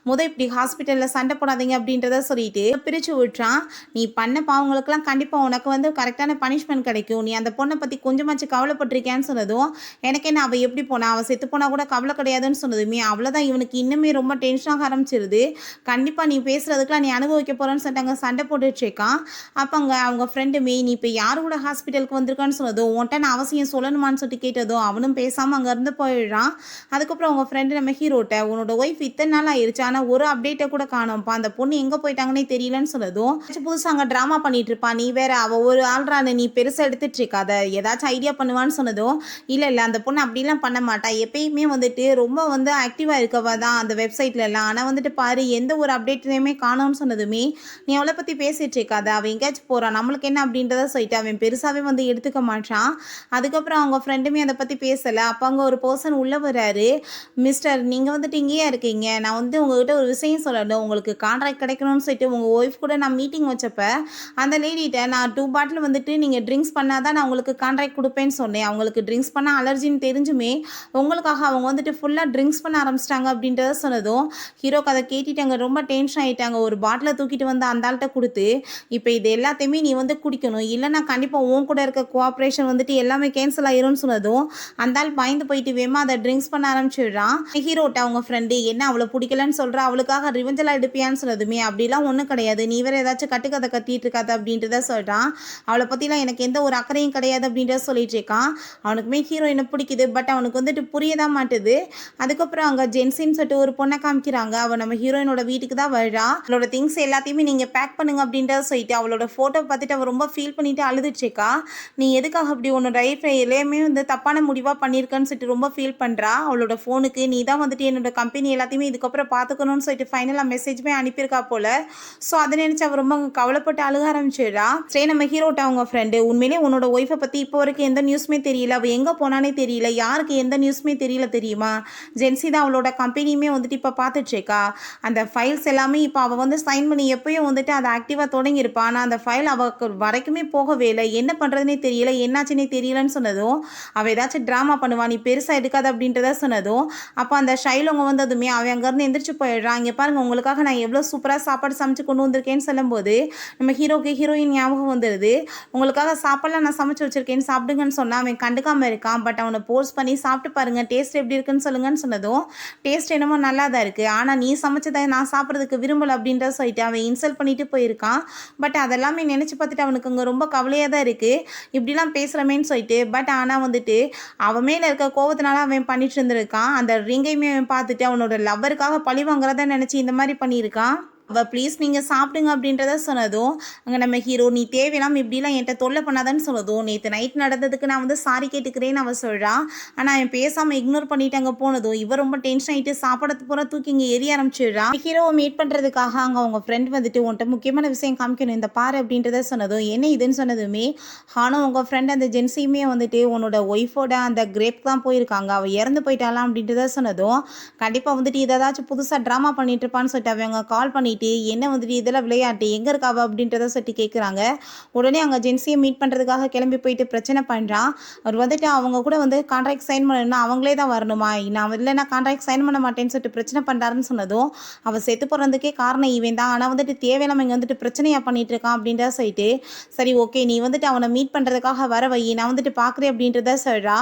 இப்படி ஹாஸ்பிட்டலில் சண்டை போடாதீங்க அப்படின்றத சொல்லிட்டு பிரித்து விட்டுறான். நீ பண்ண பாவங்களுக்கெல்லாம் கண்டிப்பாக உனக்கு வந்து கரெக்டான பனிஷ்மெண்ட் கிடைக்கும். நீ அந்த பொண்ணை பற்றி கொஞ்சமாச்சு கவலைப்பட்டிருக்கேன்னு சொன்னதும் எனக்கு என்ன அவள் எப்படி போனா அவள் செத்து போனால் கூட கவலை கிடையாதுன்னு சொன்னதுமே அவ்வளோதான் இவனுக்கு இன்னுமே ரொம்ப டென்ஷனாக ஆரம்பிச்சிருது. கண்டிப்பாக நீ பேசுகிறதுக்குலாம் நீ அனுபவிக்க போகிறேன்னு சொல்லிட்டு அங்கே சண்டை போட்டுட்ருக்கான். அப்போ அங்கே அவங்க ஃப்ரெண்டுமே நீ இப்போ யார் கூட ஹாஸ்பிட்டலுக்கு வந்திருக்கான்னு சொன்னதும் உன்ட்ட நான் அவசியம் சொல்லணுமான்னு சொல்லிட்டு கேட்டதும் அவனும் பேசாமல் அங்கேருந்து போயிடுறான். அதுக்கப்புறம் அவங்க ஃப்ரெண்டு நம்ம ஹீரோட்ட உன்னோட ஒய்ஃப் இத்தனை நாள் ஆயிடுச்சு ஆனால் ஒரு அப்டேட்டை கூட காணோம்ப்பா அந்த பொண்ணு எங்கே போயிட்டாங்கன்னே தெரியலன்னு சொன்னதும் புதுசாக அங்கே ட்ராமா பண்ணிட்டு இருப்பா நீ வேற அவள் ஒரு ஆள்றான்னு நீ பெருசாக எடுத்துட்டு இருக்காத ஏதாச்சும் ஐடியா பண்ணுவான்னு சொன்னதும் இல்லை அந்த பொண்ணு அப்படிலாம் பண்ண மாட்டா எப்பயுமே வந்துட்டு ரொம்ப வந்து ஆக்டிவாக இருக்கவா தான் அந்த வெப்சைட்லலாம் ஆனால் வந்துட்டு பாரு எந்த ஒரு அப்டேட்லையுமே காணோம்னு சொன்னதுமே நீ அவளை பற்றி பேசிட்டு இருக்காத அவள் எங்கேயாச்சும் போகிறான் நம்மளுக்கு என்ன அப்படின்றத சொல்லிட்டு அவன் பெருசாகவே வந்து எடுத்துக்க மாட்டான். அதுக்கப்புறம் அவங்க ஃப்ரெண்டுமே அதை பற்றி பேசலை. அப்போ அங்கே ஒரு பர்சன் உள்ளே வர்றாரு. மிஸ்டர் நீங்கள் வந்துட்டு இங்கேயே இருக்கீங்க நான் வந்து உங்ககிட்ட ஒரு விஷயம் சொல்லணும் உங்களுக்கு கான்ட்ராக்ட் கிடைக்கணும்னு சொல்லிட்டு உங்கள் ஒய்ஃப் கூட நான் மீட்டிங் வச்சப்ப அந்த லேடிகிட்ட நான் 2 பாட்டில் வந்துட்டு நீங்கள் ட்ரிங்க்ஸ் பண்ணால் தான் நான் உங்களுக்கு கான்ட்ராக்ட் கொடுப்பேன்னு சொன்னேன். அவங்களுக்கு ட்ரிங்க்ஸ் பண்ண அலர்ஜின்னு தெரிஞ்சுமே உங்களுக்காக அவங்க வந்துட்டு ஃபுல்லாக ட்ரிங்க்ஸ் பண்ண ஆரம்பிச்சிட்டாங்க அப்படின்றத சொன்னதும் ஹீரோக்கு அதை கேட்டுட்டாங்க ரொம்ப டென்ஷன் ஆகிட்டாங்க. ஒரு பாட்டிலை தூக்கிட்டு வந்து அந்த ஆள்கிட்ட கொடுத்து இப்போ இது எல்லாத்தையுமே நீ வந்து குடிக்கணும் இல்லைன்னா கண்டிப்பாக உன் கூட இருக்க கோஆப்ரேஷன் வந்துட்டு எல்லாமே கேன்சல் ஆயிரும்னு சொன்னதும் அந்த ஆள் பயந்து போயிட்டு வேமா அதை ட்ரிங்க்ஸ் பண்ண ஆரம்பிச்சிடுறான். ஹீரோட்ட அவங்க ஃப்ரெண்டு என்ன அவளை பிடிக்கலன்னு சொல்கிறா அவளுக்காக அவளுக்காக ரிவெஞ்செல்லாம் எடுப்பியான்னு சொன்னதுமே அப்படிலாம் ஒன்றும் கிடையாது, நீ வேறு ஏதாச்சும் கட்டுக்கதை கட்டிட்டு இருக்காது அப்படின்றத சொல்கிறான். அவளை பற்றிலாம் எனக்கு எந்த ஒரு அக்கறையும் கிடையாது அப்படின்றத சொல்லிட்டு இருக்கான். அவனுக்குமே ஹீரோயினை பிடிக்குது, பட் அவனுக்கு வந்துட்டு புரியதான் மாட்டுது. அதுக்கப்புறம் அங்கே ஜென்சின்னு சொல்லிட்டு ஒரு பொண்ணை காமிக்கிறாங்க. அவள் நம்ம ஹீரோயினோட வீட்டுக்கு தான் வரா. அவளோட திங்ஸ் எல்லாத்தையுமே நீங்கள் பேக் பண்ணுங்க அப்படின்றத சொல்லிட்டு அவளோட ஃபோட்டோ பார்த்துட்டு அவள் ரொம்ப ஃபீல் பண்ணிட்டு அழுதுச்சுக்கா. நீ எதுக்காக அப்படி உன்னோட லைஃப்ல எல்லாமே வந்து தப்பான முடிவாக பண்ணியிருக்கன்னு சொல்லிட்டு ரொம்ப ஃபீல் பண்ணுறா. அவளோட ஃபோனுக்கு நீ தான் வந்துட்டு என்னோட கம்பெனி எல்லாத்தையுமே இதுக்கப்புறம் பார்த்துக்கணும்னு சொல்லிட்டு ஃபைனலாக மெசேஜ்மே அனுப்பியிருக்கா போல. ஸோ அதை நினச்சி அவள் ரொம்ப கவலைப்பட்டு அழுக ஆரம்பிச்சிடுறா. சரி, நம்ம ஹீரோட்ட அவங்க ஃப்ரெண்டு உண்மையிலே உன்னோட ஒய்ஃபை பற்றி இப்போ வரைக்கும் எந்த நியூஸுமே தெரியல, அவள் எங்கே போனானே தெரியல, யாருக்கு எந்த நியூஸுமே தெரியல தெரியுமா? ஜென்சி தான் அவளோட கம்பெனியுமே வந்துட்டு இப்போ பார்த்துட்ருக்கா. அந்த ஃபைல்ஸ் எல்லாமே இப்போ அவள் வந்து சைன் பண்ணி எப்பயும் வந்துட்டு அதை ஆக்டிவாக தொடங்கியிருப்பா. ஆனால் அந்த ஃபைல் அவளுக்கு வரைக்குமே போகவே இல்லை, என்ன பண்ணுறதுனே தெரியல, என்னாச்சுன்னே தெரியலன்னு சொன்னதும் அவள் ஏதாச்சும் ட்ராமா பண்ணுவா, நீ பெருசாக எடுக்காது அப்படின்றத சொன்னதும் அப்போ அந்த ஷைலவங்க வந்ததுமே அவன் அங்கேருந்து எந்திரிச்சு போயிடுறான். இங்கே பாருங்கள், உங்களுக்காக நான் எவ்வளோ சூப்பராக சாப்பாடு சமைச்சு கொண்டு வந்திருக்கேன்னு சொல்லும்போது நம்ம ஹீரோயின் ஞாபகம் வந்துடுது. உங்களுக்காக சாப்பாடுலாம் நான் சமைச்சு வச்சுருக்கேன்னு சாப்பிடுங்கன்னு சொன்னால் அவன் கண்டுக்காமல் இருக்கான். பட் அவனை போர்ஸ் பண்ணி சாப்பிட்டு பாருங்கள், டேஸ்ட் எப்படி இருக்குன்னு சொல்லுங்கன்னு சொன்னதும் டேஸ்ட் என்னமோ நல்லா தான் இருக்குது, ஆனால் நீ சமைச்சதை நான் சாப்பிட்றதுக்கு விரும்பலை அப்படின்றத சொல்லிட்டு அவன் இன்சல்ட் பண்ணிட்டு போயிருக்கான். பட் அதெல்லாமே நினச்சி பார்த்துட்டு அவனுக்கு அங்கே ரொம்ப கவலையாக தான் இருக்குது, இப்படிலாம் பேசுகிறமேன்னு சொல்லிட்டு. பட் ஆனால் வந்துட்டு அவன் மேலே இருக்க கோவத்தினால அவன் பண்ணிட்டு இருந்திருக்கான். அந்த ரிங்கையுமே அவன் பார்த்துட்டு அவனோட லவ்வருக்காக பழி வாங்குறத நினச்சி இந்த மாதிரி பண்ணியிருக்கான். அவள் ப்ளீஸ் நீங்கள் சாப்பிடுங்க அப்படின்றத சொன்னதும் அங்கே நம்ம ஹீரோ நீ தேவையில்லாமல் இப்படிலாம் என்கிட்ட தொல்லை பண்ணாதான்னு சொன்னதும் நேற்று நைட் நடந்ததுக்கு நான் வந்து சாரி கேட்டுக்கிறேன்னு அவள் சொல்கிறான். ஆனால் அவன் பேசாமல் இக்னோர் பண்ணிட்டு அங்கே போனதும் இவன் ரொம்ப டென்ஷன் ஆகிட்டு சாப்பிடத்து போகிற தூக்கி இங்கே எரிய ஆரம்பிச்சிடுறான். ஹீரோவை மீட் பண்ணுறதுக்காக அங்கே அவங்க ஃப்ரெண்ட் வந்துட்டு உன்ட்ட முக்கியமான விஷயம் காமிக்கணும் இந்த பாரு அப்படின்றத சொன்னதும் என்ன இதுன்னு சொன்னதுமே ஆனால் உங்கள் ஃப்ரெண்ட் அந்த ஜென்சியுமே வந்துட்டு உன்னோட ஒய்ஃபோட அந்த கிரேப் தான் போயிருக்காங்க, அவள் இறந்து போயிட்டாலாம் அப்படின்றத சொன்னதும் கண்டிப்பாக வந்துட்டு இதை ஏதாச்சும் புதுசாக ட்ராமா பண்ணிட்டு இருப்பான்னு சொல்லிட்டு அவங்க கால் பண்ணி என்ன வந்துட்டு இதெல்லாம் விளையாட்டு எங்கே இருக்காவா அப்படின்றத சொல்லி கேட்குறாங்க. உடனே அங்கே ஜென்சியை மீட் பண்ணுறதுக்காக கிளம்பி போயிட்டு பிரச்சனை பண்ணுறான். அவர் வந்துட்டு அவங்க கூட வந்து கான்ட்ராக்ட் சைன் பண்ணணும்னா அவங்களே தான் வரணுமா, நான் இல்லைன்னா கான்ட்ராக்ட் சைன் பண்ண மாட்டேன்னு சொல்லிட்டு பிரச்சனை பண்ணுறாருன்னு சொன்னதும் அவள் செத்து போகிறதுக்கே காரணம் இவன் தான், ஆனால் வந்துட்டு தேவையில்லாமல் இங்கே வந்துட்டு பிரச்சனையாக பண்ணிட்டு இருக்கான் அப்படின்றத சொல்லிட்டு சரி ஓகே நீ வந்துட்டு அவனை மீட் பண்ணுறதுக்காக வர வை, நான் வந்துட்டு பார்க்குறேன் அப்படின்றத சொல்கிறா.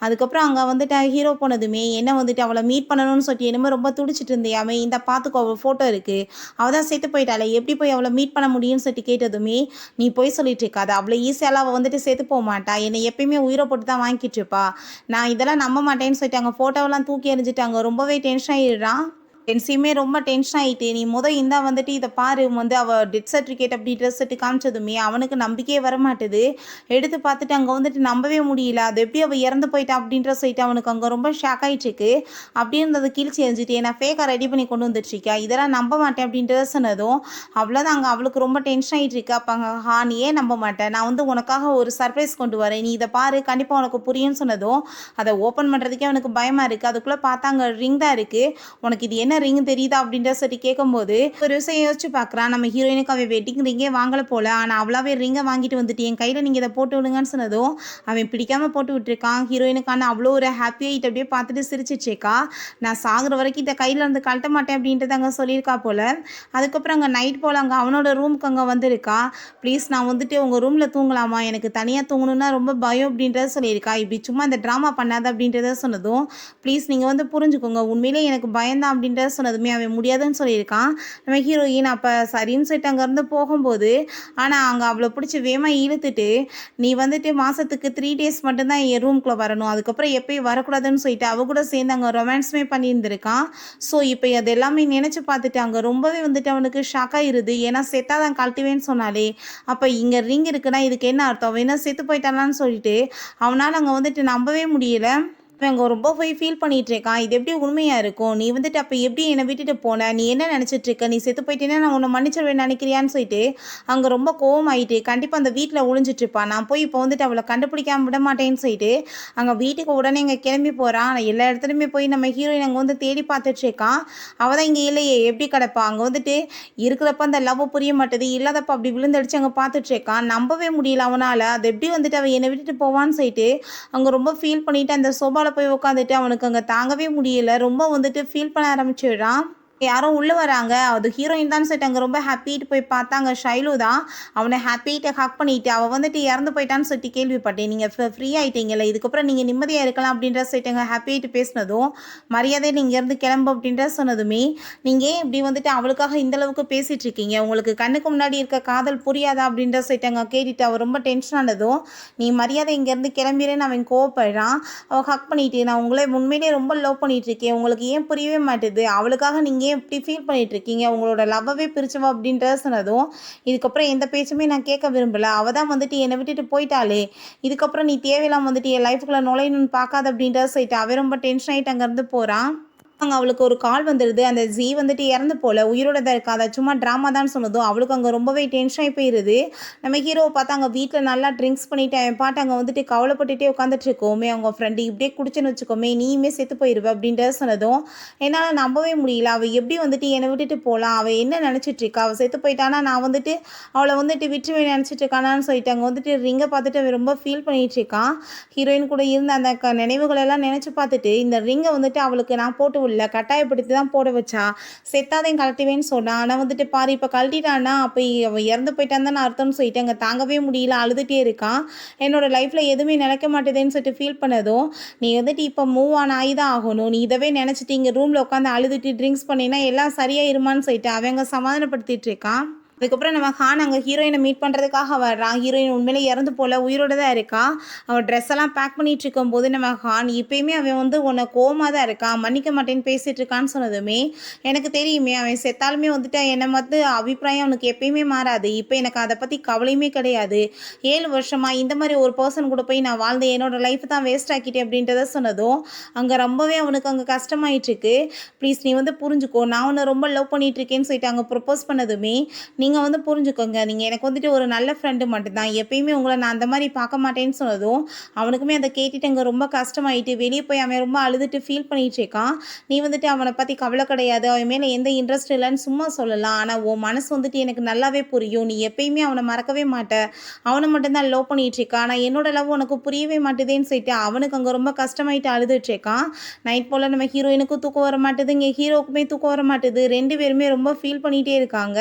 அதுக்கப்புறம் அங்கே வந்துட்டு ஹீரோ போனதுமே என்ன வந்துட்டு அவளை மீட் பண்ணணும்னு சொல்லிட்டு என்னமோ ரொம்ப துடிச்சிட்டு இருந்தியாமே, இந்த பார்த்துக்கோ அவள் ஃபோட்டோ இருக்குது, அவள் தான் செத்து போயிட்டாளே எப்படி போய் அவளை மீட் பண்ண முடியும்னு சொல்லிட்டு கேட்டதுமே நீ போய் சொல்லிட்டு இருக்காது, அவளை ஈஸியால் அவள் வந்துட்டு செத்து போக மாட்டா, என்னை எப்பயுமே உயிரை போட்டு தான் வாங்கிட்டு இருப்பா, நான் இதெல்லாம் நம்ப மாட்டேன்னு சொல்லிட்டு அங்கே ஃபோட்டோவெல்லாம் தூக்கி எறிஞ்சிட்டாங்க. ரொம்பவே டென்ஷன் ஆகிடுறான். ஜென்சியுமே ரொம்ப டென்ஷன் ஆகிட்டு நீ இந்தா வந்துட்டு இதை பாரு வந்து அவள் டெத் சர்டிஃபிகேட் அப்படி ட்ரெஸ் சர்டி காமிச்சதுமே அவனுக்கு நம்பிக்கையே வரமாட்டுது. எடுத்து பார்த்துட்டு அங்கே வந்துட்டு நம்பவே முடியல, அது எப்படி அவள் இறந்து போயிட்டா அப்படின்ற சொல்லிட்டு அவனுக்கு அங்கே ரொம்ப ஷாக் ஆகிட்டுருக்கு. அப்படின்றத கிழிச்சி எரிஞ்சிட்டு நான் ஃபேக்காக ரெடி பண்ணி கொண்டு வந்துட்டுருக்கா, இதெல்லாம் நம்ப மாட்டேன் அப்படின்றத சொன்னதும் அவ்வளோதான் அங்கே அவளுக்கு ரொம்ப டென்ஷன் ஆகிட்டு இருக்கு. அப்போ அங்கே நீ ஏன் நம்ப மாட்டேன், நான் வந்து உனக்காக ஒரு சர்ப்ரைஸ் கொண்டு வரேன், நீ இதை பாரு கண்டிப்பாக உனக்கு புரியும்னு சொன்னதும் அதை ஓப்பன் பண்ணுறதுக்கே அவனுக்கு பயமாக இருக்குது. அதுக்குள்ளே பார்த்தா அங்கே ரிங் தான் இருக்குது. உனக்கு இது என்ன ரிங் தெரியுதா அப்படின்ற சொல்லி கேட்கும்போது ஒரு விஷயம் யோசிச்சு பார்க்குறான். நம்ம ஹீரோயினுக்கு அவன் வெட்டிங் ரிங்கே வாங்கலை போல, ஆனால் அவளாவே ரிங்கை வாங்கிட்டு வந்துட்டு என் கையில் நீங்கள் இதை போட்டு விடுங்கன்னு சொன்னதும் அவன் பிடிக்காமல் போட்டு விட்டுருக்கான். ஹீரோயினுக்கான அவ்வளோ ஒரு ஹாப்பியாகிட்டு அப்படியே பார்த்துட்டு சிரிச்சிச்சேக்கா, நான் சாகுற வரைக்கும் இந்த கையில் இருந்து கழட்ட மாட்டேன் அப்படின்றத அங்கே சொல்லியிருக்கா போல். அதுக்கப்புறம் அங்கே நைட் போல் அங்கே அவனோட ரூமுக்கு அங்கே வந்திருக்கா. ப்ளீஸ் நான் வந்துட்டு உங்கள் ரூமில் தூங்கலாமா, எனக்கு தனியாக தூங்கணுன்னா ரொம்ப பயம் அப்படின்றத சொல்லியிருக்கா. இப்படி சும்மா இந்த ட்ராமா பண்ணாத அப்படின்றத சொன்னதும் ப்ளீஸ் நீங்கள் வந்து புரிஞ்சுக்கோங்க, உண்மையிலே எனக்கு பயந்தான் அப்படின்றத சொன்னதுமே அவன் முடியாதுன்னு சொல்லியிருக்கான். நம்ம ஹீரோயின் அப்போ சரின்னு சொல்லிட்டு அங்கேருந்து போகும்போது ஆனால் அங்கே அவளை பிடிச்சி வேகமாக இழுத்துட்டு நீ வந்துட்டு மாதத்துக்கு 3 days மட்டும்தான் என் ரூம்குள்ளே வரணும், அதுக்கப்புறம் எப்பயும் வரக்கூடாதுன்னு சொல்லிட்டு அவ கூட சேர்ந்து அங்கே ரொமான்ஸுமே பண்ணியிருந்திருக்கான். ஸோ இப்போ அது எல்லாமே நினச்சி பார்த்துட்டு அங்கே ரொம்பவே வந்துட்டு அவனுக்கு ஷாக் ஆகிருது. ஏன்னா செத்தாதான் கழட்டுவேன்னு சொன்னாலே அப்போ இங்கே ரிங் இருக்குன்னா இதுக்கு என்ன அர்த்தம், அவன் என்ன செத்து போயிட்டானான்னு சொல்லிட்டு அவனால் அங்கே வந்துட்டு நம்பவே முடியல. அங்கே ரொம்ப போய் ஃபீல் பண்ணிகிட்டு இருக்கான். இது எப்படி உண்மையாக இருக்கும், நீ வந்துட்டு அப்போ எப்படி என்னை விட்டுட்டு போன, நீ என்ன நினச்சிட்ருக்க, நீ செத்து போயிட்டேன்னா நான் உன்னை மன்னிச்சிடுவேன் நினைக்கிறியான்னு சொல்லிட்டு அங்கே ரொம்ப கோவம் ஆகிட்டு கண்டிப்பாக அந்த வீட்டில் ஒளிஞ்சிட்ருப்பான். நான் போய் இப்போ வந்துட்டு அவளை கண்டுபிடிக்காம விட மாட்டேன்னு சொல்லிட்டு அங்கே வீட்டுக்கு உடனே இங்கே கிளம்பி போகிறான். எல்லா இடத்துலையுமே போய் நம்ம ஹீரோயின் அங்கே வந்து தேடி பார்த்துட்ருக்கான். அவள் தான் இங்கே இல்லையே எப்படி கிடப்பா, அங்கே வந்துட்டு இருக்கிறப்ப அந்த லவ் புரிய மாட்டேது, இல்லாதப்ப அப்படி விழுந்தடிச்சு அங்கே பார்த்துட்ருக்கான். நம்பவே முடியல அவனால், அது எப்படி வந்துட்டு அவள் என்னை விட்டுட்டு போவான்னு சொல்லிட்டு அங்கே ரொம்ப ஃபீல் பண்ணிவிட்டு அந்த சோபாவில் போய் உட்காந்துட்டு அவனுக்கு அங்கே தாங்கவே முடியல, ரொம்ப வந்துட்டு ஃபீல் பண்ண ஆரம்பிச்சிடுறான். யாரோ உள்ள வராங்க. அது ஹீரோயின் தான் சொல்லிட்டு அங்க ரொம்ப ஹாப்பிட்டு போய் பார்த்தாங்க. ஷைலு தான். அவன ஹாப்பிட்டு ஹக் பண்ணிட்டு, அவ வந்துட்டு இறந்து போயிட்டான்னு சொல்லிட்டு கேள்விப்பட்டேன். நீங்க ஃப்ரீ ஆயிட்டீங்கல்ல. இதுக்கப்புறம் நீங்க நிம்மதியா இருக்கலாம் அப்படின்ற சொல்லிட்டு ஹாப்பிட்டு பேசினதும், மரியாதையா நீ இங்கேருந்து கிளம்பு அப்படின்ற சொன்னதுமே, நீங்க ஏன் இப்படி வந்துட்டு அவளுக்காக இந்த அளவுக்கு பேசிட்டு இருக்கீங்க? உங்களுக்கு கண்ணுக்கு முன்னாடி இருக்க காதல் புரியாதா? அப்படின்ற சொல்லிட்டு கேட்டுட்டு அவ ரொம்ப டென்ஷன் ஆனதும், நீ மரியாதை இங்கேருந்து கிளம்பிறேன்னு அவன் கோவப்படுறான். அவ ஹக் பண்ணிட்டு, நான் உங்கள உண்மையிலேயே ரொம்ப லவ் பண்ணிட்டு இருக்கேன். உங்களுக்கு ஏன் புரியவே மாட்டுது? அவளுக்காக நீங்க ஏன் இப்படி ஃபீல் பண்ணிட்டு இருக்கீங்க? உங்களோட லவ்வவே பிரிச்சவ அப்படின்றத சொன்னதும், இதுக்கப்புறம் எந்த பேச்சுமே நான் கேட்க விரும்பல. அவ தான் வந்துட்டு என்னை விட்டுட்டு போயிட்டாளே. இதுக்கப்புறம் நீ தேவையில்லாம வந்துட்டு என் லைஃப்குள்ள நுழையணும்னு பார்க்காத அப்படின்றத சொல்லிட்டு அவன் ரொம்ப டென்ஷன் ஆயிட்டு அங்கேருந்து போறான். அவளுக்கு ஒரு கால் வந்துருது. அந்த ஜீ வந்துட்டு இறந்து போல. உயிரோட தான் இருக்கா. அத சும்மா ட்ராமா தான் சொன்னதும், அவளுக்கு அங்க ரொம்பவே டென்ஷன் ஆயி போயிருது. நம்ம ஹீரோவ பார்த்தா அங்க வீட்ல நல்லா ட்ரிங்க்ஸ் பண்ணிட்டு அவன் பாட்டு அங்க வந்துட்டு கவலைப்பட்டுட்டே உட்காந்துட்டு இருக்கோமே, அவங்க ஃப்ரெண்டு இப்படியே குடிச்சேன்னு வச்சுக்கோமே, நீயுமே செத்து போயிருவ அப்படின்றத சொன்னதும், என்னால நம்பவே முடியல. அவ எப்படி வந்துட்டு என்னை விட்டுட்டு போலாம்? அவ என்ன நினைச்சிட்டு இருக்கா? அவ செத்து போயிட்டானா, நான் வந்துட்டு அவள வந்துட்டு விட்டுருவேன் நினைச்சிட்டு இருக்கானான்னு சொல்லிட்டு அங்க வந்துட்டு ரிங்க பார்த்துட்டு அவன் ரொம்ப ஃபீல் பண்ணிட்டு இருக்கான். ஹீரோயின் கூட இருந்த அந்த நினைவுகள் எல்லாம் நினைச்சு பார்த்துட்டு, இந்த ரிங்க வந்துட்டு அவளுக்கு நான் போட்டு விடல. கட்டாயப்படுத்தி தான் போட வச்சா. செத்தாதையும் கழட்டுவேன்னு சொன்னா. ஆனா வந்துட்டு பாரு இப்ப கழட்டிட்டான்னா, அப்ப அவ இறந்து போயிட்டான்னு தானே அர்த்தம்னு சொல்லிட்டு அங்க தாங்கவே முடியல. அழுதுட்டே இருக்கான். என்னோட லைஃப்ல எதுவுமே நிலைக்க மாட்டேதுன்னு சொல்லிட்டு ஃபீல் பண்ணதும், நீ வந்துட்டு இப்ப மூவ் ஆன் ஆகி தான் ஆகணும். நீ இதவே நினைச்சிட்டு இங்க ரூம்ல உட்காந்து அழுதுட்டு ட்ரிங்க்ஸ் பண்ணினா எல்லாம் சரியாயிருமான்னு சொல்லிட்டு அவங்க சமாதானப்படுத்திட்டு இருக்கான். அதுக்கப்புறம் நம்ம ஹான் அங்கே ஹீரோயினை மீட் பண்ணுறதுக்காக வர்றான். ஹீரோயின் உண்மையிலே இறந்து போல உயிரோட தான் இருக்கா. அவள் ட்ரெஸ் எல்லாம் பேக் பண்ணிட்டு இருக்கும்போது நம்ம ஹான் இப்பயுமே அவன் வந்து உன்னை கோவமாக தான் இருக்கான், மன்னிக்க மாட்டேன்னு பேசிட்டு இருக்கான்னு சொன்னதுமே, எனக்கு தெரியுமே அவன் செத்தாலுமே வந்துட்டு என்னை வந்து அபிப்பிராயம் அவனுக்கு எப்பயுமே மாறாது. இப்போ எனக்கு அதை பற்றி கவலையுமே கிடையாது. 7 வருஷமா இந்த மாதிரி ஒரு பர்சன் கூட போய் நான் வாழ்ந்து என்னோட லைஃப் தான் வேஸ்ட் ஆக்கிட்டேன் அப்படின்றத சொன்னதும், அங்கே ரொம்பவே அவனுக்கு அங்கே கஷ்டமாயிட்டு இருக்கு. ப்ளீஸ் நீ வந்து புரிஞ்சுக்கோ, நான் உன்னை ரொம்ப லவ் பண்ணிட்டு இருக்கேன்னு சொல்லிட்டு அங்கே ப்ரப்போஸ் பண்ணதுமே, நீங்கள் வந்து புரிஞ்சுக்கோங்க, நீங்கள் எனக்கு வந்துட்டு ஒரு நல்ல ஃப்ரெண்டு மட்டும்தான், எப்பயுமே உங்களை நான் அந்த மாதிரி பார்க்க மாட்டேன்னு சொன்னதும், அவனுக்குமே அதை கேட்டுட்டு அங்கே ரொம்ப கஷ்டமாயிட்டு வெளியே போய் அவன் ரொம்ப அழுதுட்டு ஃபீல் பண்ணிட்டு இருக்கான். நீ வந்துட்டு அவனை பற்றி கவலை கிடையாது, அவன் மேலே எந்த இன்ட்ரெஸ்ட் இல்லைன்னு சும்மா சொல்லலாம், ஆனால் உன் மனசு வந்துட்டு எனக்கு நல்லாவே புரியும், நீ எப்பயுமே அவனை மறக்கவே மாட்ட, அவனை மட்டும்தான் லவ் பண்ணிட்டு இருக்கான், ஆனால் என்னோட லவ் உனக்கு புரியவே மாட்டேதேன்னு சொல்லிட்டு அவனுக்கு அங்கே ரொம்ப கஷ்டமாயிட்டு அழுதுட்டு இருக்கான். நைட் போல் நம்ம ஹீரோயினுக்கும் தூக்கம் வர மாட்டேது, இங்கே ஹீரோக்குமே தூக்கம் வர மாட்டேது. 2 பேருமே ரொம்ப ஃபீல் பண்ணிகிட்டே இருக்காங்க.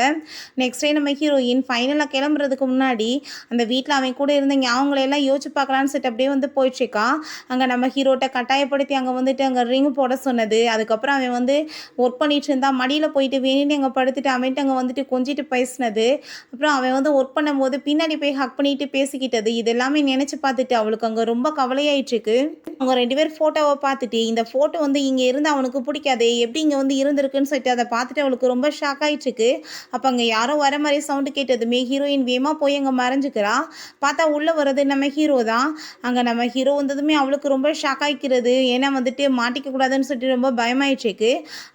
நெக்ஸ்ட் டே நம்ம ஹீரோயின் ஃபைனலாக கிளம்புறதுக்கு முன்னாடி அந்த வீட்டில் அவன் கூட இருந்த ஞாபகங்களெல்லாம் யோசிச்சு பார்க்கலான்னு சொல்லிட்டு அப்படியே வந்து போயிட்டுருக்கா. அங்கே நம்ம ஹீரோட்ட கட்டாயப்படுத்தி அங்கே வந்துட்டு அங்கே ரிங் போட சொன்னது, அதுக்கப்புறம் அவன் வந்து ஒர்க் பண்ணிட்டு இருந்தா மடியில் போயிட்டு வேணிட்டு அங்கே படுத்துட்டு அவன்ட்டு அங்கே வந்துட்டு கொஞ்சிட்டு பேசினது, அப்புறம் அவன் வந்து ஒர்க் பண்ணும்போது பின்னாடி போய் ஹக் பண்ணிட்டு பேசிக்கிட்டது, இது எல்லாமே நினச்சி பார்த்துட்டு அவளுக்கு அங்கே ரொம்ப கவலையாயிட்டுருக்கு. அவங்க 2 பேர் ஃபோட்டோவை பார்த்துட்டு இந்த ஃபோட்டோ வந்து இங்கே இருந்து அவனுக்கு பிடிக்காதே, எப்படி இங்கே வந்து இருந்திருக்குன்னு சொல்லிட்டு அதை பார்த்துட்டு அவளுக்கு ரொம்ப ஷாக் ஆயிட்டுருக்கு. அப்போ அங்கே யாரோ வர மாதிரி சவுண்டு கேட்டதுமே ஹீரோயின் வேகமாக போய் அங்கே மறைஞ்சிக்கிறா. பார்த்தா உள்ளே வர்றது நம்ம ஹீரோ தான். அங்கே நம்ம ஹீரோ வந்ததுமே அவளுக்கு ரொம்ப ஷாக் ஆகிக்கிறது. ஏன்னா வந்துட்டு மாட்டிக்க கூடாதுன்னு சொல்லிட்டு ரொம்ப பயமாயிடுச்சுக்கு.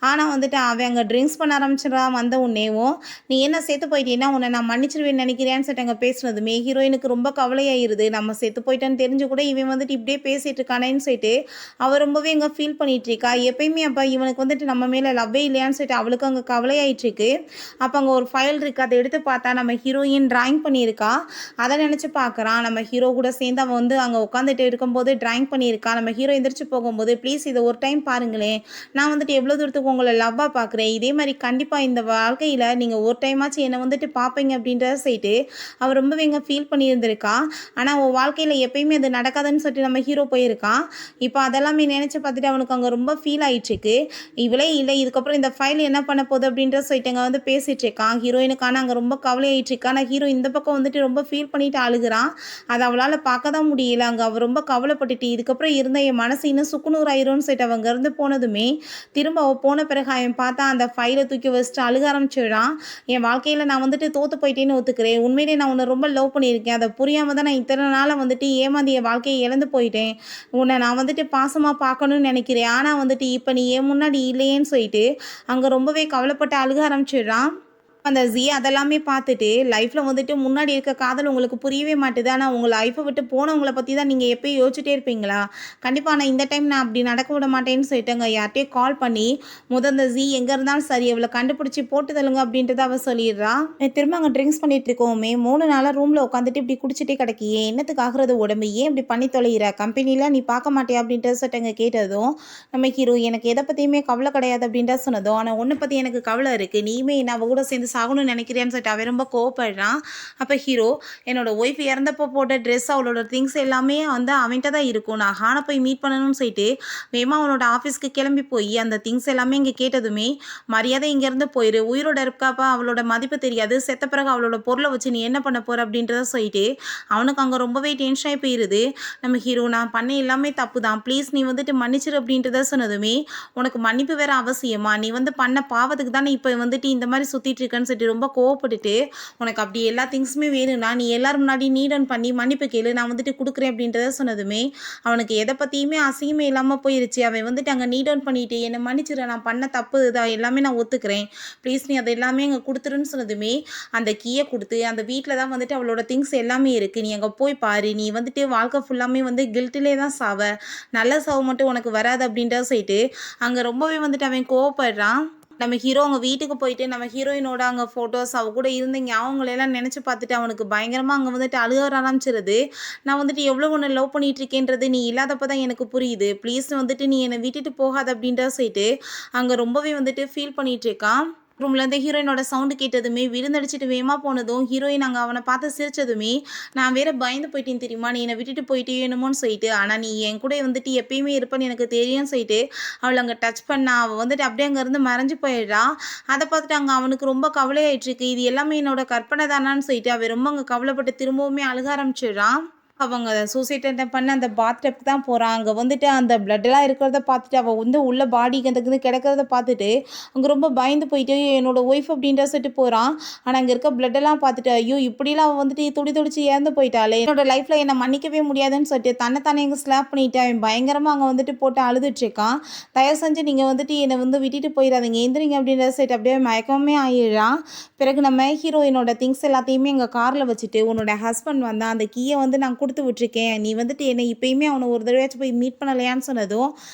ஆனால் வந்துட்டு அவன் அங்கே ட்ரிங்க்ஸ் பண்ண ஆரம்பிச்சிடறான். வந்த உடனேவும் நீ என்ன செத்து போயிட்டீங்கன்னா உன்னை நான் மன்னிச்சிருவேன்னு நினைக்கிறேன்னு சொல்லிட்டு அங்கே பேசுனதுமே ஹீரோயினுக்கு ரொம்ப கவலையாயிருது. நம்ம செத்து போயிட்டான்னு தெரிஞ்சு கூட இவன் வந்துட்டு இப்படியே பேசிட்டு இருக்கானேன்னு சொல்லிட்டு அவள் ரொம்பவே இங்கே ஃபீல் பண்ணிட்டு இருக்கா. எப்பயுமே அப்போ இவனுக்கு வந்துட்டு நம்ம மேலே லவ்வே இல்லையான்னு சொல்லிட்டு அவளுக்கு அங்கே கவலையாயிட்டு இருக்கு. அப்போ அங்கே ஒரு ஃபைல் இருக்குது, அதை எடுத்து பார்த்தா நம்ம ஹீரோயின் ட்ராயிங் பண்ணியிருக்கா. அதை நினச்சி பார்க்குறான். நம்ம ஹீரோ கூட சேர்ந்து அவன் வந்து அங்கே உட்காந்துட்டு இருக்கும்போது ட்ராயிங் பண்ணியிருக்கா. நம்ம ஹீரோ எந்திரிச்சு போகும்போது ப்ளீஸ் இதை ஒரு டைம் பாருங்களேன், நான் வந்துட்டு எவ்வளோ தூரத்துக்கு உங்களை லவ்வாக பார்க்குறேன், இதே மாதிரி கண்டிப்பாக இந்த வாழ்க்கையில் நீங்கள் ஒரு டைமாச்சும் என்னை வந்துட்டு பார்ப்பீங்க அப்படின்றத சொல்லிட்டு அவள் ரொம்பவே இங்கே ஃபீல் பண்ணியிருந்திருக்கா. ஆனால் உன் வாழ்க்கையில் எப்பயுமே அது நடக்காதுன்னு சொல்லிட்டு நம்ம ஹீரோ போயிருக்கான். இப்போ அதெல்லாமே நினச்சி பார்த்துட்டு அவனுக்கு அங்கே ரொம்ப ஃபீல் ஆயிடுச்சுக்கு. இவளே இல்லை, இதுக்கப்புறம் இந்த ஃபைல் என்ன பண்ண போகுது அப்படின்ற சொல்லிட்டு அங்கே வந்து பேசிகிட்டு இருக்கான். ஹீரோயினுக்கான அங்கே ரொம்ப கவலையாயிட்டு இருக்கா. ஆனால் ஹீரோ இந்த பக்கம் வந்துட்டு ரொம்ப ஃபீல் பண்ணிட்டு அழுகிறான். அதை அவளால் பார்க்க தான் முடியல. அங்கே அவள் ரொம்ப கவலைப்பட்டுட்டு இதுக்கப்புறம் இருந்த என் மனசு இன்னும் சுக்குநூறாயிரும்னு சொல்லிட்டு அவங்க இருந்து போனதுமே திரும்ப அவள் போன பிறகு அவன் பார்த்தா அந்த ஃபைலை தூக்கி வச்சுட்டு அழுக ஆரம்பிச்சிடுறான். என் வாழ்க்கையில் நான் வந்துட்டு தோற்று போயிட்டேன்னு ஒத்துக்கிறேன், உண்மையிலே நான் உன்னை ரொம்ப லவ் பண்ணியிருக்கேன், அதை புரியாமல் தான் நான் இத்தனை நாளை வந்துட்டு ஏமாந்து என் வாழ்க்கையை இழந்து போயிட்டேன், உன்னை நான் வந்துட்டு பாசமாக பார்க்கணும்னு நினைக்கிறேன், ஆனால் வந்துட்டு இப்போ நீ ஏன் முன்னாடி இல்லையேன்னு சொல்லிட்டு அங்கே ரொம்பவே கவலைப்பட்டு அழுக ஆரம்பிச்சிடுறான். அந்த ஜி அதெல்லாமே பார்த்துட்டு, லைஃப்ல வந்துட்டு முன்னாடி இருக்க காதல் உங்களுக்கு புரியவே மாட்டுது. ஆனா, உங்க லைஃப்ப விட்டு போனவங்கள பத்தி தான் நீங்க எப்பயும் யோசிச்சுட்டே இருப்பீங்களா? கண்டிப்பா ஆனா இந்த டைம் நான் அப்படி நடக்க விட மாட்டேன்னு சொல்லிட்டுங்க யார்ட்டயோ கால் பண்ணி, அந்த ஜி எங்க இருந்தாலும் சரி அவள கண்டுபிடிச்சு போட்டு தள்ளுங்க அப்படின்றத அவ சொல்லிடுறா. திரும்ப அங்க ட்ரிங்க்ஸ் பண்ணிட்டு இருக்கோமே, 3 நாளா ரூம்ல உட்காந்துட்டு இப்படி குடிச்சிட்டே கிடக்கியே, என்னத்துக்கு ஆகுறது உடம்பு? ஏன் இப்படி பண்ணி தொலையிற? கம்பெனில நீ பார்க்க மாட்டியா? அப்படின்ட்டு சொல்லிட்டுங்க கேட்டதும், நம்ம ஹீரோ எனக்கு எத பத்தியுமே கவல கிடையாது அப்படின்ட்டு சொன்னதும், ஆனா உன்ன பத்தி எனக்கு கவல இருக்கு. நீயுமே என்ன அவ கூட சேர்ந்து சாகணும்னு நினைக்கிறியான்னு சொல்லிட்டு அவன் ரொம்ப கோவப்படுறான். அப்ப ஹீரோ, என்னோட ஒய்ஃப் இறந்தப்போ போட்ட ட்ரெஸ், அவளோட திங்ஸ் எல்லாமே அவன்ட்ட தான் இருக்கும். நான் ஹான போய் மீட் பண்ணணும்னு சொல்லிட்டு வேகமா அவனோட ஆஃபீஸ்க்கு கிளம்பி போய் அந்த திங்ஸ் எல்லாமே இங்க கேட்டதுமே, மரியாதை இங்கேருந்து போயிரு. உயிரோட இருக்காப்பா அவளோட மதிப்பு தெரியாது. செத்த பிறகு அவளோட பொருள வச்சு நீ என்ன பண்ண போற அப்படின்றத சொல்லிட்டு, அவனுக்கு அங்க ரொம்பவே டென்ஷன் ஆயி போயிருது. நம்ம ஹீரோ, நான் பண்ண எல்லாமே தப்பு தான். ப்ளீஸ் நீ வந்துட்டு மன்னிச்சிரு அப்படின்றத சொன்னதுமே, உனக்கு மன்னிப்பு வேற அவசியமா? நீ பண்ண பாவத்துக்கு தானே இப்ப வந்துட்டு இந்த மாரி சுத்திட்டு இருக்கன்னு சொல்லிட்டு ரொம்ப கோவப்பட்டுட்டு, உனக்கு அப்படி எல்லா திங்ஸுமே வேணும்னா, நீ எல்லாரும் முன்னாடி நீட் டவுன் பண்ணி மன்னிப்பு கேளு. நான் வந்துட்டு குடுக்குறேன் அப்படின்றத சொன்னதுமே, அவனுக்கு எத பத்தியுமே அசிங்கமே இல்லாம போயிருச்சு. அவன் வந்துட்டு அங்க நீட் டவுன் பண்ணிட்டு, என்ன மன்னிச்சிரு நான் பண்ண தப்பு தான். எல்லாமே நான் ஒத்துக்கிறேன். ப்ளீஸ் நீ அத எல்லாமே அங்க குடுத்துருன்னு சொன்னதுமே, அந்த கீய குடுத்து, அந்த வீட்ல தான் வந்துட்டு அவளோட திங்ஸ் எல்லாமே இருக்கு. நீ அங்க போய் பாரு. நீ வந்துட்டு வாழ்க்கை ஃபுல்லாமே கில்ட்டிலே தான் சாவ. நல்ல சாவு மட்டும் உனக்கு வராது அப்படின்றத சொல்லிட்டு, அங்க ரொம்பவே வந்துட்டு அவன் கோவப்படுறான். நம்ம ஹீரோ அவங்க வீட்டுக்கு போயிட்டு நம்ம ஹீரோயினோட அங்க ஃபோட்டோஸ் அவ கூட இருந்த ஞாபகங்களெல்லாம் நெனச்சு பார்த்துட்டு அவனுக்கு பயங்கரமா அங்க வந்துட்டு அழுக வர ஆரம்பிச்சிருது. நான் வந்துட்டு எவ்வளோ உன்ன லவ் பண்ணிட்டு இருக்கேன்றது நீ இல்லாதப்ப தான் எனக்கு புரியுது. ப்ளீஸ் வந்துட்டு நீ என்ன விட்டுட்டு போகாத அப்படின்றத சொல்லிட்டு, அங்க ரொம்பவே வந்துட்டு ஃபீல் பண்ணிட்டு இருக்கான். ரூம்லேருந்து ஹீரோயினோட சவுண்டு கேட்டதுமே விழுந்தடிச்சிட்டு வேகமா போனதும், ஹீரோயின் அங்க அவன பார்த்து சிரிச்சதுமே, நான் வேற பயந்து போயிட்டேன் தெரியுமா? நீ என்ன விட்டுட்டு போயிட்டியோ என்னமோன்னு சொல்லிட்டு. ஆனா நீ என் கூட வந்துட்டு எப்பயுமே இருப்பன்னு எனக்கு தெரியும்னு சொல்லிட்டு, அவள அங்க டச் பண்ணா. அவ வந்துட்டு அப்படியே அங்கருந்து மறைஞ்சு போயிடுறா. அத பார்த்துட்டு அங்க அவனுக்கு ரொம்ப கவலையாயிட்டுருக்கு. இது எல்லாமே என்னோட கற்பனை தானான்னு சொல்லிட்டு, அவன் ரொம்ப அங்க கவலைப்பட்டு திரும்பவுமே அழுக ஆரம்பிச்சிடுறான். அவங்க சூசைட் அட்டெம்ப்ட் பண்ண அந்த பாத்டப்க்கு தான் போறான். அங்க வந்துட்டு அந்த பிளட்லாம் இருக்கிறத பார்த்துட்டு, அவ உள்ள பாடி கிடக்கிறத பார்த்துட்டு, அங்க ரொம்ப பயந்து போயிட்டு, என்னோட ஒய்ஃப் அப்படின்ற சொல்லிட்டு போறான். ஆனா அங்க இருக்க பிளட்டெல்லாம் பார்த்துட்டு, ஐயோ! இப்படிலாம் அவ வந்துட்டு துடி துடிச்சு இறந்து போயிட்டாளே! என்னோட லைஃப்ல என்ன மன்னிக்கவே முடியாதுன்னு சொல்லிட்டு, தன்னைத்தானே அங்க ஸ்லாப் பண்ணிட்டு, அவன் பயங்கரமா அங்க வந்துட்டு போட்டு அழுதுட்டுருக்கான். தயவு செஞ்சு நீங்க வந்துட்டு என்ன விட்டுட்டு போயிறாதீங்க. எந்திரிங்க அப்படின்றத சொல்லிட்டு அப்படியே மயக்கமே ஆயிடுறான். பிறகு நம்ம ஹீரோயினோட திங்ஸ் எல்லாத்தையுமே எங்க கார்ல வச்சுட்டு, உன்னோட ஹஸ்பண்ட் வந்தா அந்த கீய நான் குடுத்து விட்டுருக்கேன். நீ வந்துட்டு என்ன இப்பயுமே அவன ஒரு தடவையாச்சும் போய் மீட் பண்ணலையான்னு சொன்னதும்,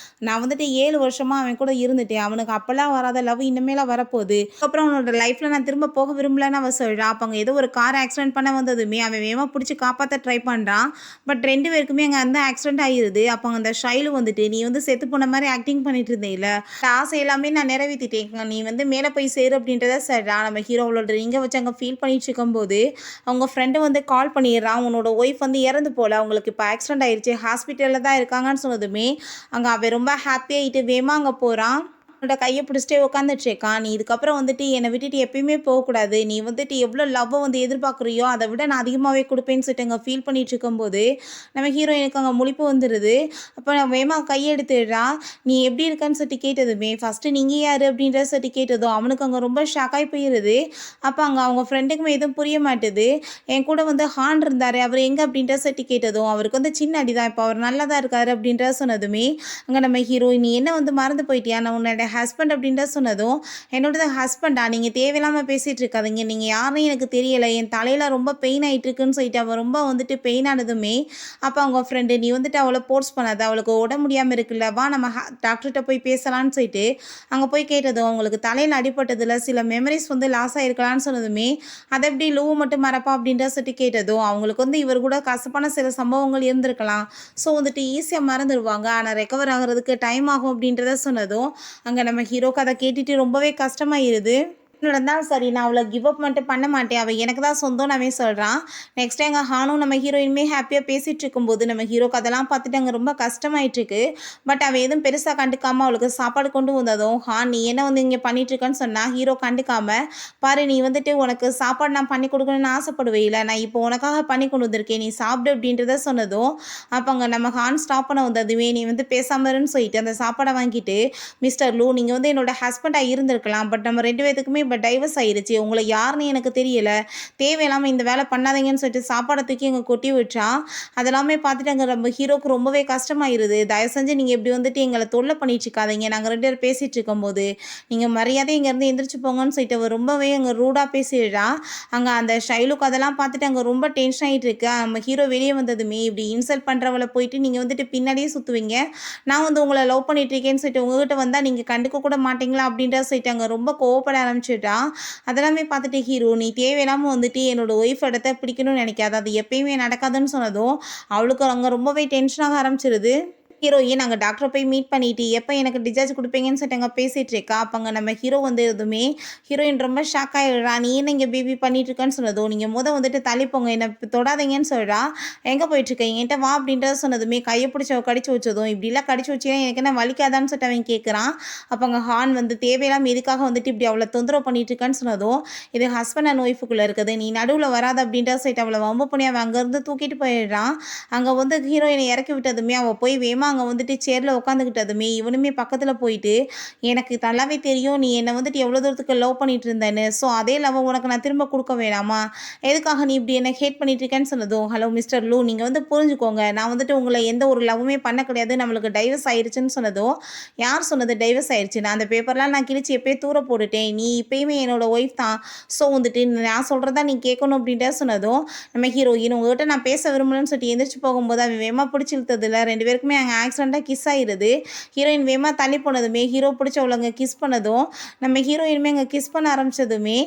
நான் வந்துட்டு 7 வருஷமா அவன் கூட இருந்துட்டேன். அவனுக்கு அப்பலாம் வராத லவ் இனிமேலாம் வரப்போகுது. அதுக்கப்புறம் அவனோட லைஃப்ல நான் திரும்ப போக விரும்பலன்னு அவ சொல்றா. அப்ப அங்க ஏதோ ஒரு கார் ஆக்சிடென்ட் பண்ண வந்ததுமே, அவன் வேகமா புடிச்சு காப்பாத்த ட்ரை பண்றான். பட் 2 பேருக்குமே அங்க ஆக்சிடென்ட் ஆயிருது. அப்ப அந்த ஷைலு வந்துட்டு, நீ செத்து போன மாரி ஆக்டிங் பண்ணிட்டு இருந்தேல்ல, அந்த ஆசை எல்லாமே நான் நிறைவேத்திட்டேன். நீ மேல போய் சேரு அப்படின்றத சொல்றா. நம்ம ஹீரோ அவளோட ரிங்க வச்சு அங்க ஃபீல் பண்ணிட்டு இருக்கும்போது, அவங்க ஃப்ரெண்டு கால் பண்ணிடுறான். உன்னோட ஒய்ஃப் இறந்து போல. அவங்களுக்கு இப்போ ஆக்சிடென்ட் ஆயிருச்சு. ஹாஸ்பிட்டல்ல தான் இருக்காங்கன்னு சொன்னதுமே, அங்க அவன் ரொம்ப ஹாப்பியாயிட்டு வேகமா அங்க போறான். அவனோட கைய பிடிச்சிட்டே உட்காந்துட்டு இருக்கான். நீ இதுக்கப்புறம் என்ன விட்டுட்டு எப்பயுமே போகக்கூடாது. நீ எவ்வளோ லவ்வ எதிர்பார்க்குறியோ, அத விட நான் அதிகமாவே குடுப்பேன்னு சொல்லிட்டு அங்க ஃபீல் பண்ணிட்டு இருக்கும்போது, நம்ம ஹீரோயினுக்கு அங்க முழிப்பு வந்துருது. அப்ப வேகமா கைய எடுத்துடுறா. நீ எப்படி இருக்கன்னு சொல்லிட்டு கேட்டதுமே, ஃபர்ஸ்ட்டு நீங்க யாரு அப்படின்றத சொல்லிட்டு கேட்டதும், அவனுக்கு அங்க ரொம்ப ஷாக் ஆயி போயிருது. அப்ப அங்க அவங்க ஃப்ரெண்டுக்குமே எதுவும் புரிய மாட்டுது. என் கூட ஹான் இருந்தாரு. அவரு எங்க அப்படின்றத சொல்லிட்டு கேட்டதும், அவருக்கு சின்ன அடிதான். இப்ப அவர் நல்லா தான் இருக்காரு அப்படின்றத சொன்னதுமே, அங்க நம்ம ஹீரோயின் நீ என்ன மறந்து போயிட்டியா? நான் உன்னோட ஹஸ்பண்ட் அப்படின்ற சொன்னதும், என்னோடது ஹஸ்பண்டா? நீங்க தேவையில்லாம பேசிட்டு இருக்காதீங்க. நீங்க யாருன்னு எனக்கு தெரியல. என் தலையில ரொம்ப பெயின் ஆயிட்டு இருக்குன்னு சொல்லிட்டு அவ ரொம்ப பெயின் ஆனதுமே, அப்ப அவங்க ஃப்ரெண்டு நீ அவள ஃபோர்ஸ் பண்ணாத. அவளுக்கு உடம்பு முடியாம இருக்குல்ல. வா நம்ம டாக்டர்ட்ட போய் பேசலாம்னு சொல்லிட்டு அங்க போய் கேட்டதும், அவங்களுக்கு தலையில அடிபட்டதுல சில மெமரிஸ் லாஸ் ஆயிருக்கலாம்னு சொன்னதுமே, அத எப்படி லூவு மட்டும் மறப்பா அப்படின்ற சொல்லிட்டு கேட்டதும், அவங்களுக்கு இவர் கூட கசப்பான சில சம்பவங்கள் இருந்திருக்கலாம். ஸோ ஈஸியா மறந்துடுவாங்க. ஆனா ரெக்கவர் ஆகுறதுக்கு டைம் ஆகும் அப்படின்றத சொன்னதும், அங்க நம்ம ஹீரோக்கு அத கேட்டுட்டு ரொம்பவே கஷ்டமாயிருது. நடந்தாலும் சரி நான் அவளை கிவ் அப் மட்டும் பண்ண மாட்டேன். அவள் எனக்கு தான் சொந்தம்னு அவன் சொல்கிறான். நெக்ஸ்ட் டைம் அங்கே ஹானும் நம்ம ஹீரோயினுமே ஹாப்பியாக பேசிகிட்டு இருக்கும்போது நம்ம ஹீரோக்கு அதெல்லாம் பார்த்துட்டு அங்கே ரொம்ப கஷ்டமாயிட்டுருக்கு. பட் அவள் எதுவும் பெருசாக கண்டுக்காமல் அவளுக்கு சாப்பாடு கொண்டு வந்ததும், ஹான் நீ என்ன இங்கே பண்ணிகிட்ருக்கன்னு சொன்னால் ஹீரோ கண்டுக்காம, பாரு நீ உனக்கு சாப்பாடு நான் பண்ணி கொடுக்கணும்னு ஆசைப்படுவே இல்லை, நான் இப்போ உனக்காக பண்ணி கொண்டு வந்திருக்கேன், நீ சாப்பிடு அப்படின்றத சொன்னதும், அப்போ அங்கே நம்ம ஹான் ஸ்டாப் பண்ண வந்ததுமே நீ பேசாம இருன்னு சொல்லிட்டு அந்த சாப்பாடை வாங்கிட்டு, மிஸ்டர் லூ நீங்கள் என்னோட ஹஸ்பண்டாக இருந்திருக்கலாம். பட் நம்ம 2 பேத்துக்குமே நம்ம டைவர்ஸ் ஆயிருச்சு, உங்களை யாருன்னு எனக்கு தெரியல, தேவையில்லாமல் இந்த வேலை பண்ணாதீங்கன்னு சொல்லிட்டு சாப்பாடை தூக்கி எங்கள் கொட்டி விட்டா. அதெல்லாமே பார்த்துட்டு அங்கே நம்ம ஹீரோக்கு ரொம்பவே கஷ்டமாயிருது. தயவு செஞ்சு நீங்கள் இப்படி வந்துட்டு எங்களை தொல்லை பண்ணிட்டு இருக்காதீங்க, நாங்கள் 2 பேரும் பேசிகிட்டு இருக்கும்போது நீங்கள் மரியாதை இங்கேருந்து எந்திரிச்சு போங்கன்னு சொல்லிட்டு அவ ரொம்பவே அங்கே ரூடாக பேசிடுறா. அங்கே அந்த ஷைலுக்கு அதெல்லாம் பார்த்துட்டு அங்கே ரொம்ப டென்ஷன் ஆகிட்டு இருக்கு. நம்ம ஹீரோ வெளியே வந்ததுமே இப்படி இன்சல்ட் பண்ணுறவளை போயிட்டு நீங்கள் வந்துட்டு பின்னாடியே சுற்றுவீங்க, நான் வந்து உங்களை லவ் பண்ணிட்டு இருக்கேன்னு சொல்லிட்டு உங்ககிட்ட வந்தால் நீங்கள் கண்டுக்க கூட மாட்டீங்களா அப்படின்ற சொல்லிட்டு அங்கே ரொம்ப கோவப்பட ஆரம்பிச்சுட்டா. அதெல்லாமே பார்த்துட்டு ஹீரோ, நீ தேவையில்லாமல் வந்துட்டு என்னோட ஒய்ஃப் இடத்த பிடிக்கணும்னு நினைக்காது, அது எப்பயுமே நடக்காதுன்னு சொன்னதும் அவளுக்கு அங்கே ரொம்பவே டென்ஷனாக ஆரம்பிச்சிருது. ஹீரோயின் அங்கே டாக்டரை போய் மீட் பண்ணிட்டு எப்போ எனக்கு டிஸ்சார்ஜ் கொடுப்பீங்கன்னு சொல்லிட்டு அங்கே பேசிகிட்டு இருக்கா. அப்போ நம்ம ஹீரோ வந்து எதுவுமே ஹீரோயின் ரொம்ப ஷாக் ஆகிடுறா. நீ என்ன இங்கே பேபி பண்ணிட்டு இருக்கேன்னு சொன்னதும் நீங்கள் வந்துட்டு தள்ளிப்போங்க, என்னை தொடாதீங்கன்னு சொல்கிறா. எங்கே போயிட்டுருக்க, என்கிட்ட வா அப்படின்றத சொன்னதுமே கையை பிடிச்ச கடிச்சு வச்சதும் இப்படிலாம் கடிச்சு வச்சினா எனக்கு என்ன வலிக்காதான்னு சொல்லிட்டு அவன் கேட்குறான். அப்போ அங்கே ஹான் வந்து தேவையில்லாமல் எதுக்காக வந்துட்டு இப்படி அவளை தொந்தரவு பண்ணிட்டு இருக்கான்னு சொன்னதும் இது ஹஸ்பண்ட் அண்ட் ஒய்ஃபுக்குள்ளே இருக்குது, நீ நடுவில் வராது அப்படின்றத சொல்லிட்டு அவளை வம்பு பண்ணி அவன் அங்கேருந்து தூக்கிட்டு போயிடுறான். அங்கே வந்து ஹீரோயினை இறக்கி விட்டதுமே அவள் போய் வேமா அங்கே வந்துட்டு சேரில் உட்காந்துக்கிட்டதுமே இவனுமே பக்கத்தில் போயிட்டு, எனக்கு நல்லாவே தெரியும் நீ என்னை வந்துட்டு எவ்வளோ தூரத்துக்கு லவ் பண்ணிட்டு இருந்தேன்னு, ஸோ அதே லவ் உனக்கு நான் திரும்ப கொடுக்க வேணாமா, எதுக்காக நீ இப்படி என்னை ஹேட் பண்ணிட்டு இருக்கேன்னு சொன்னதும், ஹலோ மிஸ்டர் லூ, நீங்கள் வந்து புரிஞ்சுக்கோங்க, நான் வந்துட்டு உங்களை எந்த ஒரு லவ்வுமே பண்ண கிடையாது, நம்மளுக்கு டைவர்ஸ் ஆயிடுச்சுன்னு சொன்னதும், யார் சொன்னது டைவர்ஸ் ஆயிடுச்சு, நான் அந்த பேப்பர்லாம் நான் கிழிச்சு எப்போயே தூர போட்டுட்டேன், நீ இப்போயுமே என்னோட ஒய்ஃப் தான், ஸோ வந்துட்டு நான் சொல்கிறதா நீ கேட்கணும் அப்படின்ட்டு சொன்னதும் நம்ம ஹீரோயின் உங்கள்கிட்ட நான் பேச விரும்பலன்னு சொல்லிட்டு எந்திரிச்சு போகும்போது அவன் வேமா பிடிச்சி இழுத்ததில்ல, 2 பேருக்குமே அங்கே ஆக்சிடெண்ட்டாக கிஸ் ஆகிடுது. ஹீரோயின் வேமா தள்ளி போனதுமே ஹீரோ பிடிச்சவளங்க கிஸ் பண்ணதும் நம்ம ஹீரோயினுமே அங்கே கிஸ் பண்ண ஆரம்பிச்சதுமே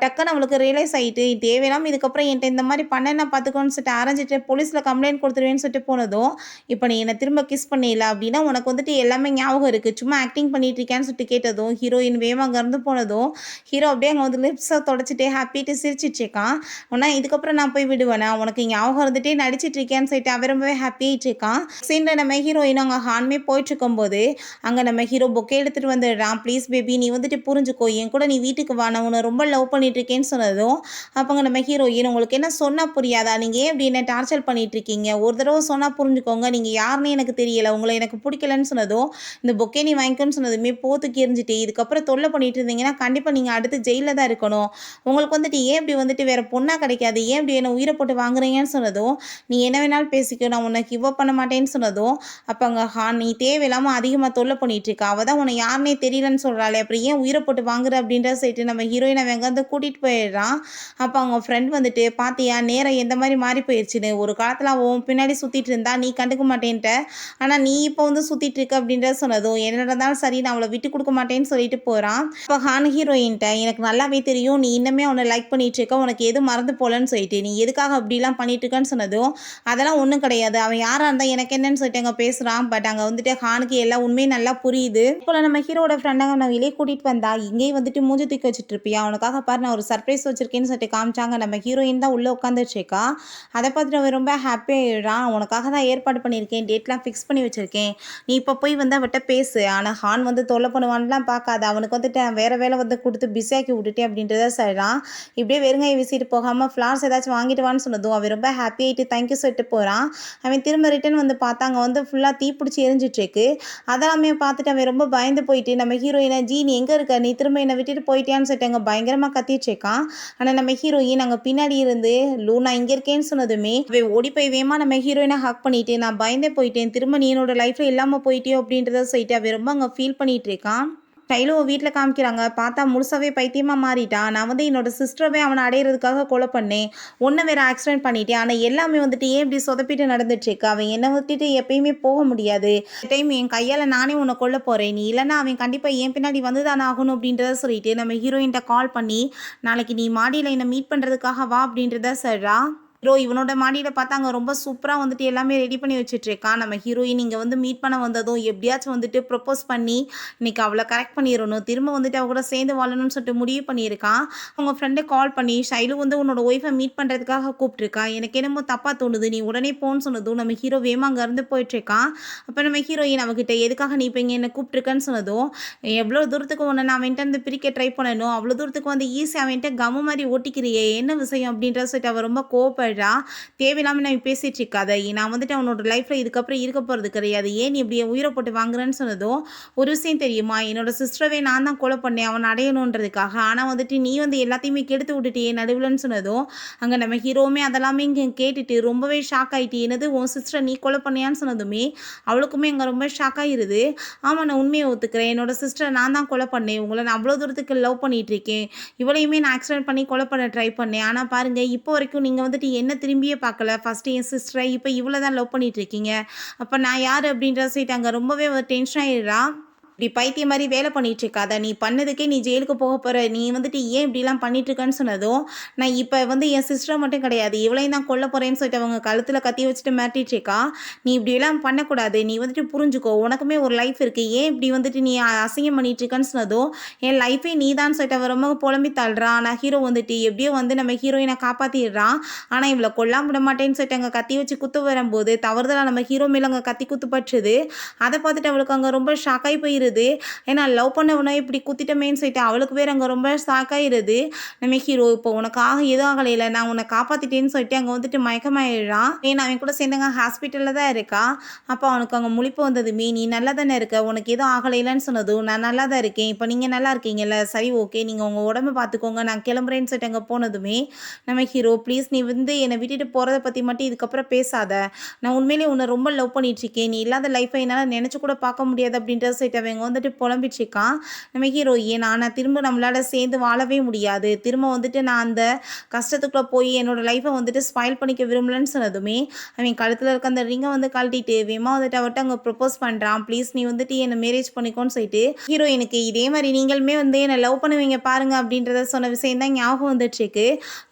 டக்குன்னு அவளுக்கு ரியலைஸ் ஆகிட்டு தேவையில்லாமல் இதுக்கப்புறம் என்கிட்ட இந்த மாதிரி பண்ண பார்த்துக்கோன்னு சொல்லிட்டு அரைஞ்சிட்டு போலீஸில் கம்ப்ளைண்ட் கொடுத்துருவேன்னு சொல்லிட்டு போனதும், இப்போ நீ என்னை திரும்ப கிஸ் பண்ணிடல அப்படின்னா உனக்கு வந்துட்டு எல்லாமே ஞாபகம் இருக்குது, சும்மா ஆக்டிங் பண்ணிட்டு இருக்கேன்னு சொல்லிட்டு கேட்டதும் ஹீரோயின் வேமா அங்கேருந்து போனதும் ஹீரோ அப்படியே அங்கே வந்து லிப்ஸை தொடச்சிட்டே ஹாப்பிட்டு சிரிச்சிட்டு இருக்கான். உன்னா இதுக்கப்புறம் நான் போய் விடுவேனா, உனக்கு ஞாபகம் இருந்துகிட்டே நடிச்சிட்டு இருக்கேன்னு சொல்லிட்டு அவன் ரொம்பவே ஹாப்பியாகிட்டு இருக்கான். சீனில் நம்ம ஹீரோயின் அங்கே ஹான்மே போயிட்டுருக்கும்போது அங்கே நம்ம ஹீரோ பொக்கே எடுத்துகிட்டு வந்துடுறான். ப்ளீஸ் பேபி நீ வந்துட்டு புரிஞ்சுக்கோ, என் கூட நீ வீட்டுக்கு வா, நான் உன்னை ரொம்ப லவ் பண்ணிட்டு இருக்கேன்னு சொன்னதும் அப்போங்க நம்ம ஹீரோயின் உங்களுக்கு என்ன சொன்னால் புரியாதா, நீங்கள் ஏன் இப்படி என்ன டார்ச்சர் பண்ணிட்டு இருக்கீங்க, ஒரு தடவை சொன்னால் புரிஞ்சுக்கோங்க, நீங்கள் யாருன்னு எனக்கு தெரியலை, உங்களை எனக்கு பிடிக்கலன்னு சொன்னதும் இந்த பொக்கே நீ வாங்கிக்கோன்னு சொன்னதுமே போத்துக்கு எரிஞ்சிட்டு இதுக்கப்புறம் தொல்லை பண்ணிட்டு இருந்தீங்கன்னா கண்டிப்பாக நீங்கள் அடுத்து ஜெயிலில் தான் இருக்கணும், உங்களுக்கு வந்துட்டு ஏன் இப்படி வந்துட்டு வேறு பொண்ணாக கிடைக்காது, ஏன் இப்படி என்னை உயிரை போட்டு வாங்குறீங்கன்னு சொன்னதும் நீ என்ன வேணாலும் பேசிக்கோ, நான் உன்னை கிவ் அப் பண்ண மாட்டேன்னு சொன்னதும் அப்போ அங்கே நீ தேவையில்லாமல் அதிகமாக தொல்லை பண்ணிட்டு இருக்கா, அவள் தான் உன்னை யாருன்னே தெரியலன்னு சொல்கிறாளே, அப்புறம் ஏன் உயிரை போட்டு வாங்குற அப்படின்ற சொல்லிட்டு நம்ம ஹீரோயினை வெங்காந்து கூட்டிகிட்டு போயிடுறான். அப்போ அவங்க ஃப்ரெண்ட் வந்துட்டு பார்த்தியா நேரம் எந்த மாதிரி மாறி போயிடுச்சுன்னு, ஒரு காலத்தில் அவன் பின்னாடி சுற்றிட்டு இருந்தா நீ கண்டுக்க மாட்டேன்ட்ட, ஆனால் நீ இப்போ வந்து சுற்றிட்டு இருக்க அப்படின்றத சொன்னதும் என்ன நடந்தாலும் சரி நான் அவளை விட்டு கொடுக்க மாட்டேன்னு சொல்லிட்டு போகிறான். இப்போ ஹீரோயின்ட்ட எனக்கு நல்லாவே தெரியும் நீ இன்னமே அவனை லைக் பண்ணிட்டு இருக்க, உனக்கு எது மறந்து போலன்னு சொல்லிட்டு நீ எதுக்காக அப்படிலாம் பண்ணிட்டு இருக்கன்னு சொன்னதும் அதெல்லாம் ஒன்றும் கிடையாது, அவன் யாராக இருந்தால் எனக்கு என்னன்னு சொல்லிட்டு அங்கே பேசுகிறான். பட் அங்கே வந்துட்டு ஹானுக்கு எல்லா உண்மையும் நல்லா புரியுது. இப்போ நம்ம ஹீரோட ஃப்ரெண்டாக நான் வெளியே கூட்டிகிட்டு வந்தா இங்கேயும் வந்துட்டு மூஞ்சி தூக்கி வச்சுட்டு இருப்பியா, அவனுக்காக பாரு நான் ஒரு சர்ப்ரைஸ் வச்சிருக்கேன்னு சொல்லிட்டு காமிச்சாங்க. நம்ம ஹீரோயின் தான் உள்ளே உட்காந்துருச்சேக்கா, அதை பார்த்துட்டு அவன் ரொம்ப ஹாப்பியாகிடுறான். உனக்காக தான் ஏற்பாடு பண்ணியிருக்கேன், டேட்லாம் ஃபிக்ஸ் பண்ணி வச்சுருக்கேன், நீ இப்போ போய் வந்து அவட்ட பேசு, ஆனால் ஹான் வந்து தொல்லை பண்ணுவான்லாம் பார்க்காத, அவனுக்கு வந்துட்டு வேறு வேலை வந்து கொடுத்து பிஸியாக்கி விட்டுட்டேன் அப்படின்றத சொல்கிறான். இப்படியே வெறுங்காயை வீசிட்டு போகாமல் ஃப்ளார்ஸ் ஏதாச்சும் வாங்கிட்டு வான்னு சொன்னதும் அவன் ரொம்ப ஹாப்பியாகிட்டு தேங்க்யூ சொல்லிட்டு போகிறான். அவன் திரும்ப ரிட்டன் வந்து பார்த்தாங்க வந்து ஃபுல்லாக தீப்பிடிச்சி எரிஞ்சிட்ருக்கு. அதெல்லாமே பார்த்துட்டு அவன் ரொம்ப பயந்து போயிட்டு நம்ம ஹீரோயினை ஜி நீ எங்கே இருக்க, நீ திரும்ப என்னை விட்டுட்டு போயிட்டியான்னு சொல்லிட்டு அங்கே பயங்கரமாக கத்திட்டுருக்கான். ஆனால் நம்ம ஹீரோயின் அங்கே பின்னாடி இருந்து லூ நான் இங்கே இருக்கேன்னு சொன்னதுமே அவன் ஓடி போய் வேமா நம்ம ஹீரோயினை ஹக் பண்ணிட்டு நான் பயந்தே போயிட்டேன், திரும்ப நீ என்னோட லைஃப்பில் இல்லாமல் போயிட்டியோ அப்படின்றத சொல்லிட்டு அவன் ரொம்ப அங்கே ஃபீல் பண்ணிட்டு இருக்கான். கையில வீட்டில் காமிக்கிறாங்க, பார்த்தா முழுசாவே பைத்தியமாக மாறிட்டான். நான் வந்து என்னோட சிஸ்டரவே அவனை அடையிறதுக்காக கொலை பண்ணேன், ஒன்று வேறு ஆக்சிடென்ட் பண்ணிட்டேன், ஆனால் எல்லாமே வந்துட்டு ஏன் இப்படி சொதப்பிட்டு நடந்துட்டுருக்கு, அவன் என்னை விட்டுட்டு எப்பயுமே போக முடியாது, டைம் என் கையால் நானே உன்னை கொல்ல போகிறேன், நீ இல்லைன்னா அவன் கண்டிப்பாக என் பின்னாடி வந்து தானே ஆகணும் அப்படின்றத சொல்லிட்டு நம்ம ஹீரோயின்ட்ட கால் பண்ணி நாளைக்கு நீ மாடியில் என்னை மீட் பண்ணுறதுக்காக வா அப்படின்றத சொல்கிறா. ஹீரோ இவனோட மாடியில் பார்த்தாங்க ரொம்ப சூப்பராக வந்துட்டு எல்லாமே ரெடி பண்ணி வச்சுட்ருக்கான். நம்ம ஹீரோயின் இங்கே வந்து மீட் பண்ண வந்ததும் எப்படியாச்சும் வந்துட்டு ப்ரப்போஸ் பண்ணி இன்றைக்கி அவளை கரெக்ட் பண்ணிடணும், திரும்ப வந்துட்டு அவ கூட சேர்ந்து வாழணும்னு சொல்லிட்டு முடிவு பண்ணியிருக்கான். அவங்க ஃப்ரெண்டை கால் பண்ணி ஷைலு வந்து உன்னோட ஒய்ஃபை மீட் பண்ணுறதுக்காக கூப்பிட்ருக்கா, எனக்கு என்னமோ தப்பாக தோணுது, நீ உடனே போன்னு சொன்னதும் நம்ம ஹீரோ வேமா அங்கேருந்து போயிட்டுருக்கான். அப்போ நம்ம ஹீரோயின் அவகிட்ட எதுக்காக நீ இப்போ இங்கே என்னை கூப்பிட்ருக்கன்னு சொன்னதும் எவ்வளோ தூரத்துக்கு ஒன்று நான் அவன்ட்டு வந்து பிரிக்க ட்ரை பண்ணணும், அவ்வளோ தூரத்துக்கு வந்து ஈஸியாக அவன்ட்டு கம்மு மாதிரி ஓட்டிக்கிறியே என்ன விஷயம் அப்படின்ற சொல்லிட்டு அவள் ரொம்ப கோவப்பட கடுப்பாயிடுறா. தேவையில்லாம நான் பேசிட்டு இருக்காத. நான் வந்துட்டு அவனோட லைஃப்ல இதுக்கப்புறம் இருக்க போறது கிடையாது. ஏன் நீ இப்படி என் உயிர போட்டு வாங்குறன்னு சொன்னதும், ஒரு விஷயம் தெரியுமா? என்னோட சிஸ்டரவே நான் தான் கொலை பண்ணேன் அவன அடையணுன்றதுக்காக. ஆனா வந்துட்டு நீ வந்து எல்லாத்தையுமே கெடுத்து விட்டுட்டியே நடுவுலன்னு சொன்னதும், அங்க நம்ம ஹீரோவுமே அதெல்லாமே இங்க கேட்டுட்டு ரொம்பவே ஷாக் ஆயிட்டு, என்னது உன் சிஸ்டர நீ கொலை பண்ணியான்னு சொன்னதுமே, அவளுக்குமே அங்க ரொம்ப ஷாக் ஆயிருது. ஆமா நான் உண்மைய ஒத்துக்கிறேன். என்னோட சிஸ்டர நான் தான் கொலை பண்ணேன். உங்கள நான் அவ்வளோ தூரத்துக்கு லவ் பண்ணிட்டு இருக்கேன். இவளையுமே நான் ஆக்சிடென்ட் பண்ணி கொலை பண்ண ட்ரை பண்ணேன். ஆனா பாருங்க, இப்போ வரைக்கும் நீங்க வந்துட்டு என்ன திரும்பியே பார்க்கல. ஃபர்ஸ்ட்டு என் சிஸ்டர, இப்ப இவள தான் லவ் பண்ணிட்டு இருக்கீங்க. அப்ப நான் யாரு அப்படின்ற சொல்லிட்டு அங்க ரொம்பவே டென்ஷன் ஆயிடுறா. இப்படி பைத்தியம் மாரி வேலை பண்ணிட்டு இருக்காத. நீ பண்ணதுக்கே நீ ஜெயிலுக்கு போக போற. நீ வந்துட்டு ஏன் இப்படிலாம் பண்ணிட்டு இருக்கன்னு சொன்னதும், நான் இப்ப வந்து என் சிஸ்டர மட்டும் கிடையாது. இவளையும் தான் கொல்ல போறேன்னு சொல்லிட்டு அவங்க கழுத்துல கத்தி வச்சுட்டு மிரட்டிட்டு இருக்கா. நீ இப்படியெல்லாம் பண்ணக்கூடாது. நீ வந்துட்டு புரிஞ்சுக்கோ. உனக்குமே ஒரு லைஃப் இருக்கு. ஏன் இப்படி வந்துட்டு நீ அசிங்கம் பண்ணிட்டு இருக்கன்னு சொன்னதும், என் லைஃபே நீ தான் சொல்லிட்டு அவ ரொம்ப புலம்பி தள்ளுறா. ஆனா ஹீரோ வந்துட்டு எப்படியோ வந்து நம்ம ஹீரோயின காப்பாத்திடுறான். ஆனா இவள கொல்லாம விட மாட்டேன்னு சொல்லிட்டு அங்க கத்தி வச்சு குத்து வரும்போது, தவறுதலா நம்ம ஹீரோ மேல அங்க கத்தி குத்து பட்டுருது. அத பார்த்துட்டு அவளுக்கு அங்க ரொம்ப ஷாக் ஆயி போயிருது. ஏன்னா லவ் பண்ணவன இப்படி குத்திட்டமேன்னு சொல்லிட்டு அவளுக்கு வேற அங்க ரொம்ப ஷாக் ஆயிருது. நம்ம ஹீரோ இப்போ உனக்காக எதுவும் ஆகலைல, நான் உன்னை காப்பாத்திட்டேன்னு சொல்லிட்டு அங்க வந்துட்டு மயக்கமாயிடுறான். ஏன்னா அவன் கூட சேர்ந்தவங்க ஹாஸ்பிட்டல்ல தான் இருக்கா. அப்போ அவனுக்கு அங்க முழிப்பு வந்ததுமே, நீ நல்லா தானே இருக்க, உனக்கு எதுவும் ஆகலைலன்னு சொன்னதும், நான் நல்லா தான் இருக்கேன். இப்போ நீங்க நல்லா இருக்கீங்கல்ல, சரி ஓகே நீங்க உங்க உடம்ப பார்த்துக்கோங்க, நான் கிளம்புறேன்னு சொல்லிட்டு அங்க போனதுமே, நம்ம ஹீரோ ப்ளீஸ் நீ வந்து என்னை விட்டுட்டு போறத பத்தி மட்டும் இதுக்கப்புறம் பேசாத. நான் உண்மையிலேயே உன்னை ரொம்ப லவ் பண்ணிட்டு இருக்கேன். நீ இல்லாத லைஃப்பை என்னால் நினச்சி கூட பார்க்க முடியாது அப்படின்றத சொல்லிட்டு அவங்க வந்துட்டு புலம்பிட்டு இருக்கான். நம்ம ஹீரோ ஏன்னா நான் திரும்ப நம்மளால சேர்ந்து வாழவே முடியாது. திரும்ப வந்துட்டு நான் அந்த கஷ்டத்துக்குள்ளே போய் என்னோட லைஃப்பை வந்துட்டு ஸ்பாயில் பண்ணிக்க விரும்பலன்னு சொன்னதுமே, அவன் கழுத்தில் இருக்க அந்த ரிங்கை வந்து கழட்டிட்டு வேமா வந்துட்டு அவட்ட அங்கே ப்ரப்போஸ் பண்ணுறான். ப்ளீஸ் நீ வந்துட்டு என்னை மேரேஜ் பண்ணிக்கோன்னு சொல்லிட்டு ஹீரோ எனக்கு இதே மாதிரி நீங்களுமே வந்து என்னை லவ் பண்ணுவீங்க பாருங்க அப்படின்றத சொன்ன விஷயம் தான் ஞாபகம் வந்துட்டு இருக்கு.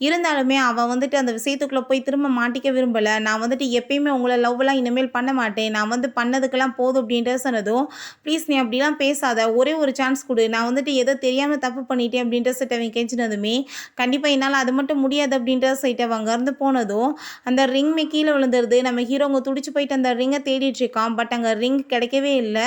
இருந்தாலுமே அவன் வந்துட்டு அந்த விஷயத்துக்குள்ளே போய் திரும்ப மாட்டிக்க விரும்பலை. நான் வந்துட்டு எப்பயுமே உங்களை லவ்லாம் இனிமேல் பண்ண மாட்டேன். நான் வந்து பண்ணதுக்கெல்லாம் போதும் அப்படின்றத சொன்னதும், ப்ளீஸ் நீ அப்படிலாம் பேசாத. ஒரே ஒரு சான்ஸ் கொடு. நான் வந்துட்டு ஏதோ தெரியாமல் தப்பு பண்ணிட்டேன் அப்படின்ற சொல்லிட்டு அவன் கெஞ்சினதுமே, கண்டிப்பாக என்னால் அது மட்டும் முடியாது அப்படின்றத சொல்லிட்டு அவன் அங்கேருந்து போனதும், அந்த ரிங்மே கீழே விழுந்துருது. நம்ம ஹீரோ அங்கே துடிச்சு போயிட்டு அந்த ரிங்கை தேடிட்டு இருக்கான். பட் அங்கே ரிங் கிடைக்கவே இல்லை.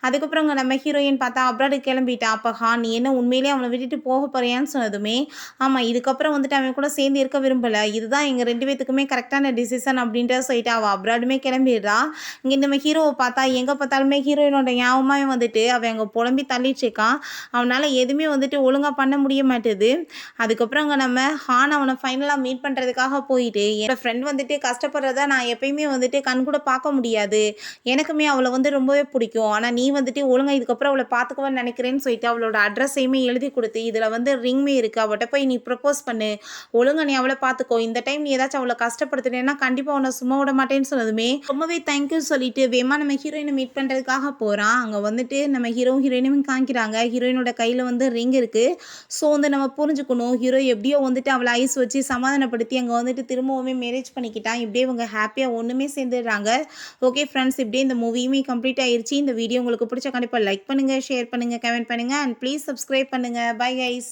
அதுக்கப்புறம் அங்கே நம்ம ஹீரோயின் பார்த்தா அப்ராடு கிளம்பிட்டா. அப்போ நீ என்ன உண்மையிலேயே அவனை விட்டுட்டு போக போறியான்னு சொன்னதுமே, ஆமாம் இதுக்கப்புறம் வந்துட்டு அவன் கூட சேர்ந்து இருக்க விரும்பலை. இதுதான் எங்கள் 2 பேத்துக்குமே கரெக்டான டிசிஷன் அப்படின்றத சொல்லிட்டு அவள் அப்ராடுமே கிளம்பிடுறா. இங்கே நம்ம ஹீரோவை பார்த்தா எங்கே பார்த்தாலுமே ஹீரோயினோட ஞாபகமாகவே வந்துட்டு அவன் அங்கே புலம்பி தள்ளிட்டு இருக்கான். அவனால் எதுவுமே வந்துட்டு ஒழுங்காக பண்ண முடிய மாட்டுது. அதுக்கப்புறம் அங்கே நம்ம அவனை ஃபைனலாக மீட் பண்ணுறதுக்காக போயிட்டு, என்னோட ஃப்ரெண்ட் வந்துட்டு கஷ்டப்படுறத நான் எப்பயுமே வந்துட்டு கண் கூட பார்க்க முடியாது. எனக்குமே அவளை வந்து ரொம்பவே பிடிக்கும். ஆனால் நீ வந்துட்டு ஒழுங்காக இதுக்கப்புறம் அவளை பார்த்துக்குவேன்னு நினைக்கிறேன்னு சொல்லிட்டு அவளோட அட்ரஸையுமே எழுதி கொடுத்து, இதில் வந்து ரிங்மே இருக்குது, அவட்ட போய் நீ ப்ரப்போஸ் பண்ணு, ஒழுங்கா நீ அவளை பார்த்துக்கோ, இந்த டைம் நீ ஏதாச்சும் அவளை கஷ்டப்படுத்தினேன்னா கண்டிப்பாக உன்னை சும்மா விட மாட்டேன்னு சொன்னதுமே ரொம்பவே தேங்க்யூ சொல்லிட்டு வேமா நம்ம ஹீரோயினை மீட் பண்ணுறதுக்காக போகிறான். அங்கே வந்துட்டு நம்ம ஹீரோயினும் காமிக்கிறாங்க. ஹீரோயினோட கையில் வந்து ரிங் இருக்குது. ஸோ வந்து நம்ம புரிஞ்சுக்கணும், ஹீரோ எப்படியோ வந்துட்டு அவளை ஐஸ் வச்சு சமாதானப்படுத்தி அங்கே வந்துட்டு திரும்பவுமே மேரேஜ் பண்ணிக்கிட்டான். இப்படியே இவங்க ஹாப்பியாக ஒன்றுமே சேர்ந்துடுறாங்க. ஓகே ஃப்ரெண்ட்ஸ், இப்படியே இந்த மூவியுமே கம்ப்ளீட் ஆயிடுச்சு. இந்த வீடியோ உங்களுக்கு பிடிச்ச கண்டிப்பாக லைக் பண்ணுங்கள், ஷேர் பண்ணுங்கள், கமெண்ட் பண்ணுங்கள் அண்ட் ப்ளீஸ் சப்ஸ்கிரைப் பண்ணுங்கள். Bye guys.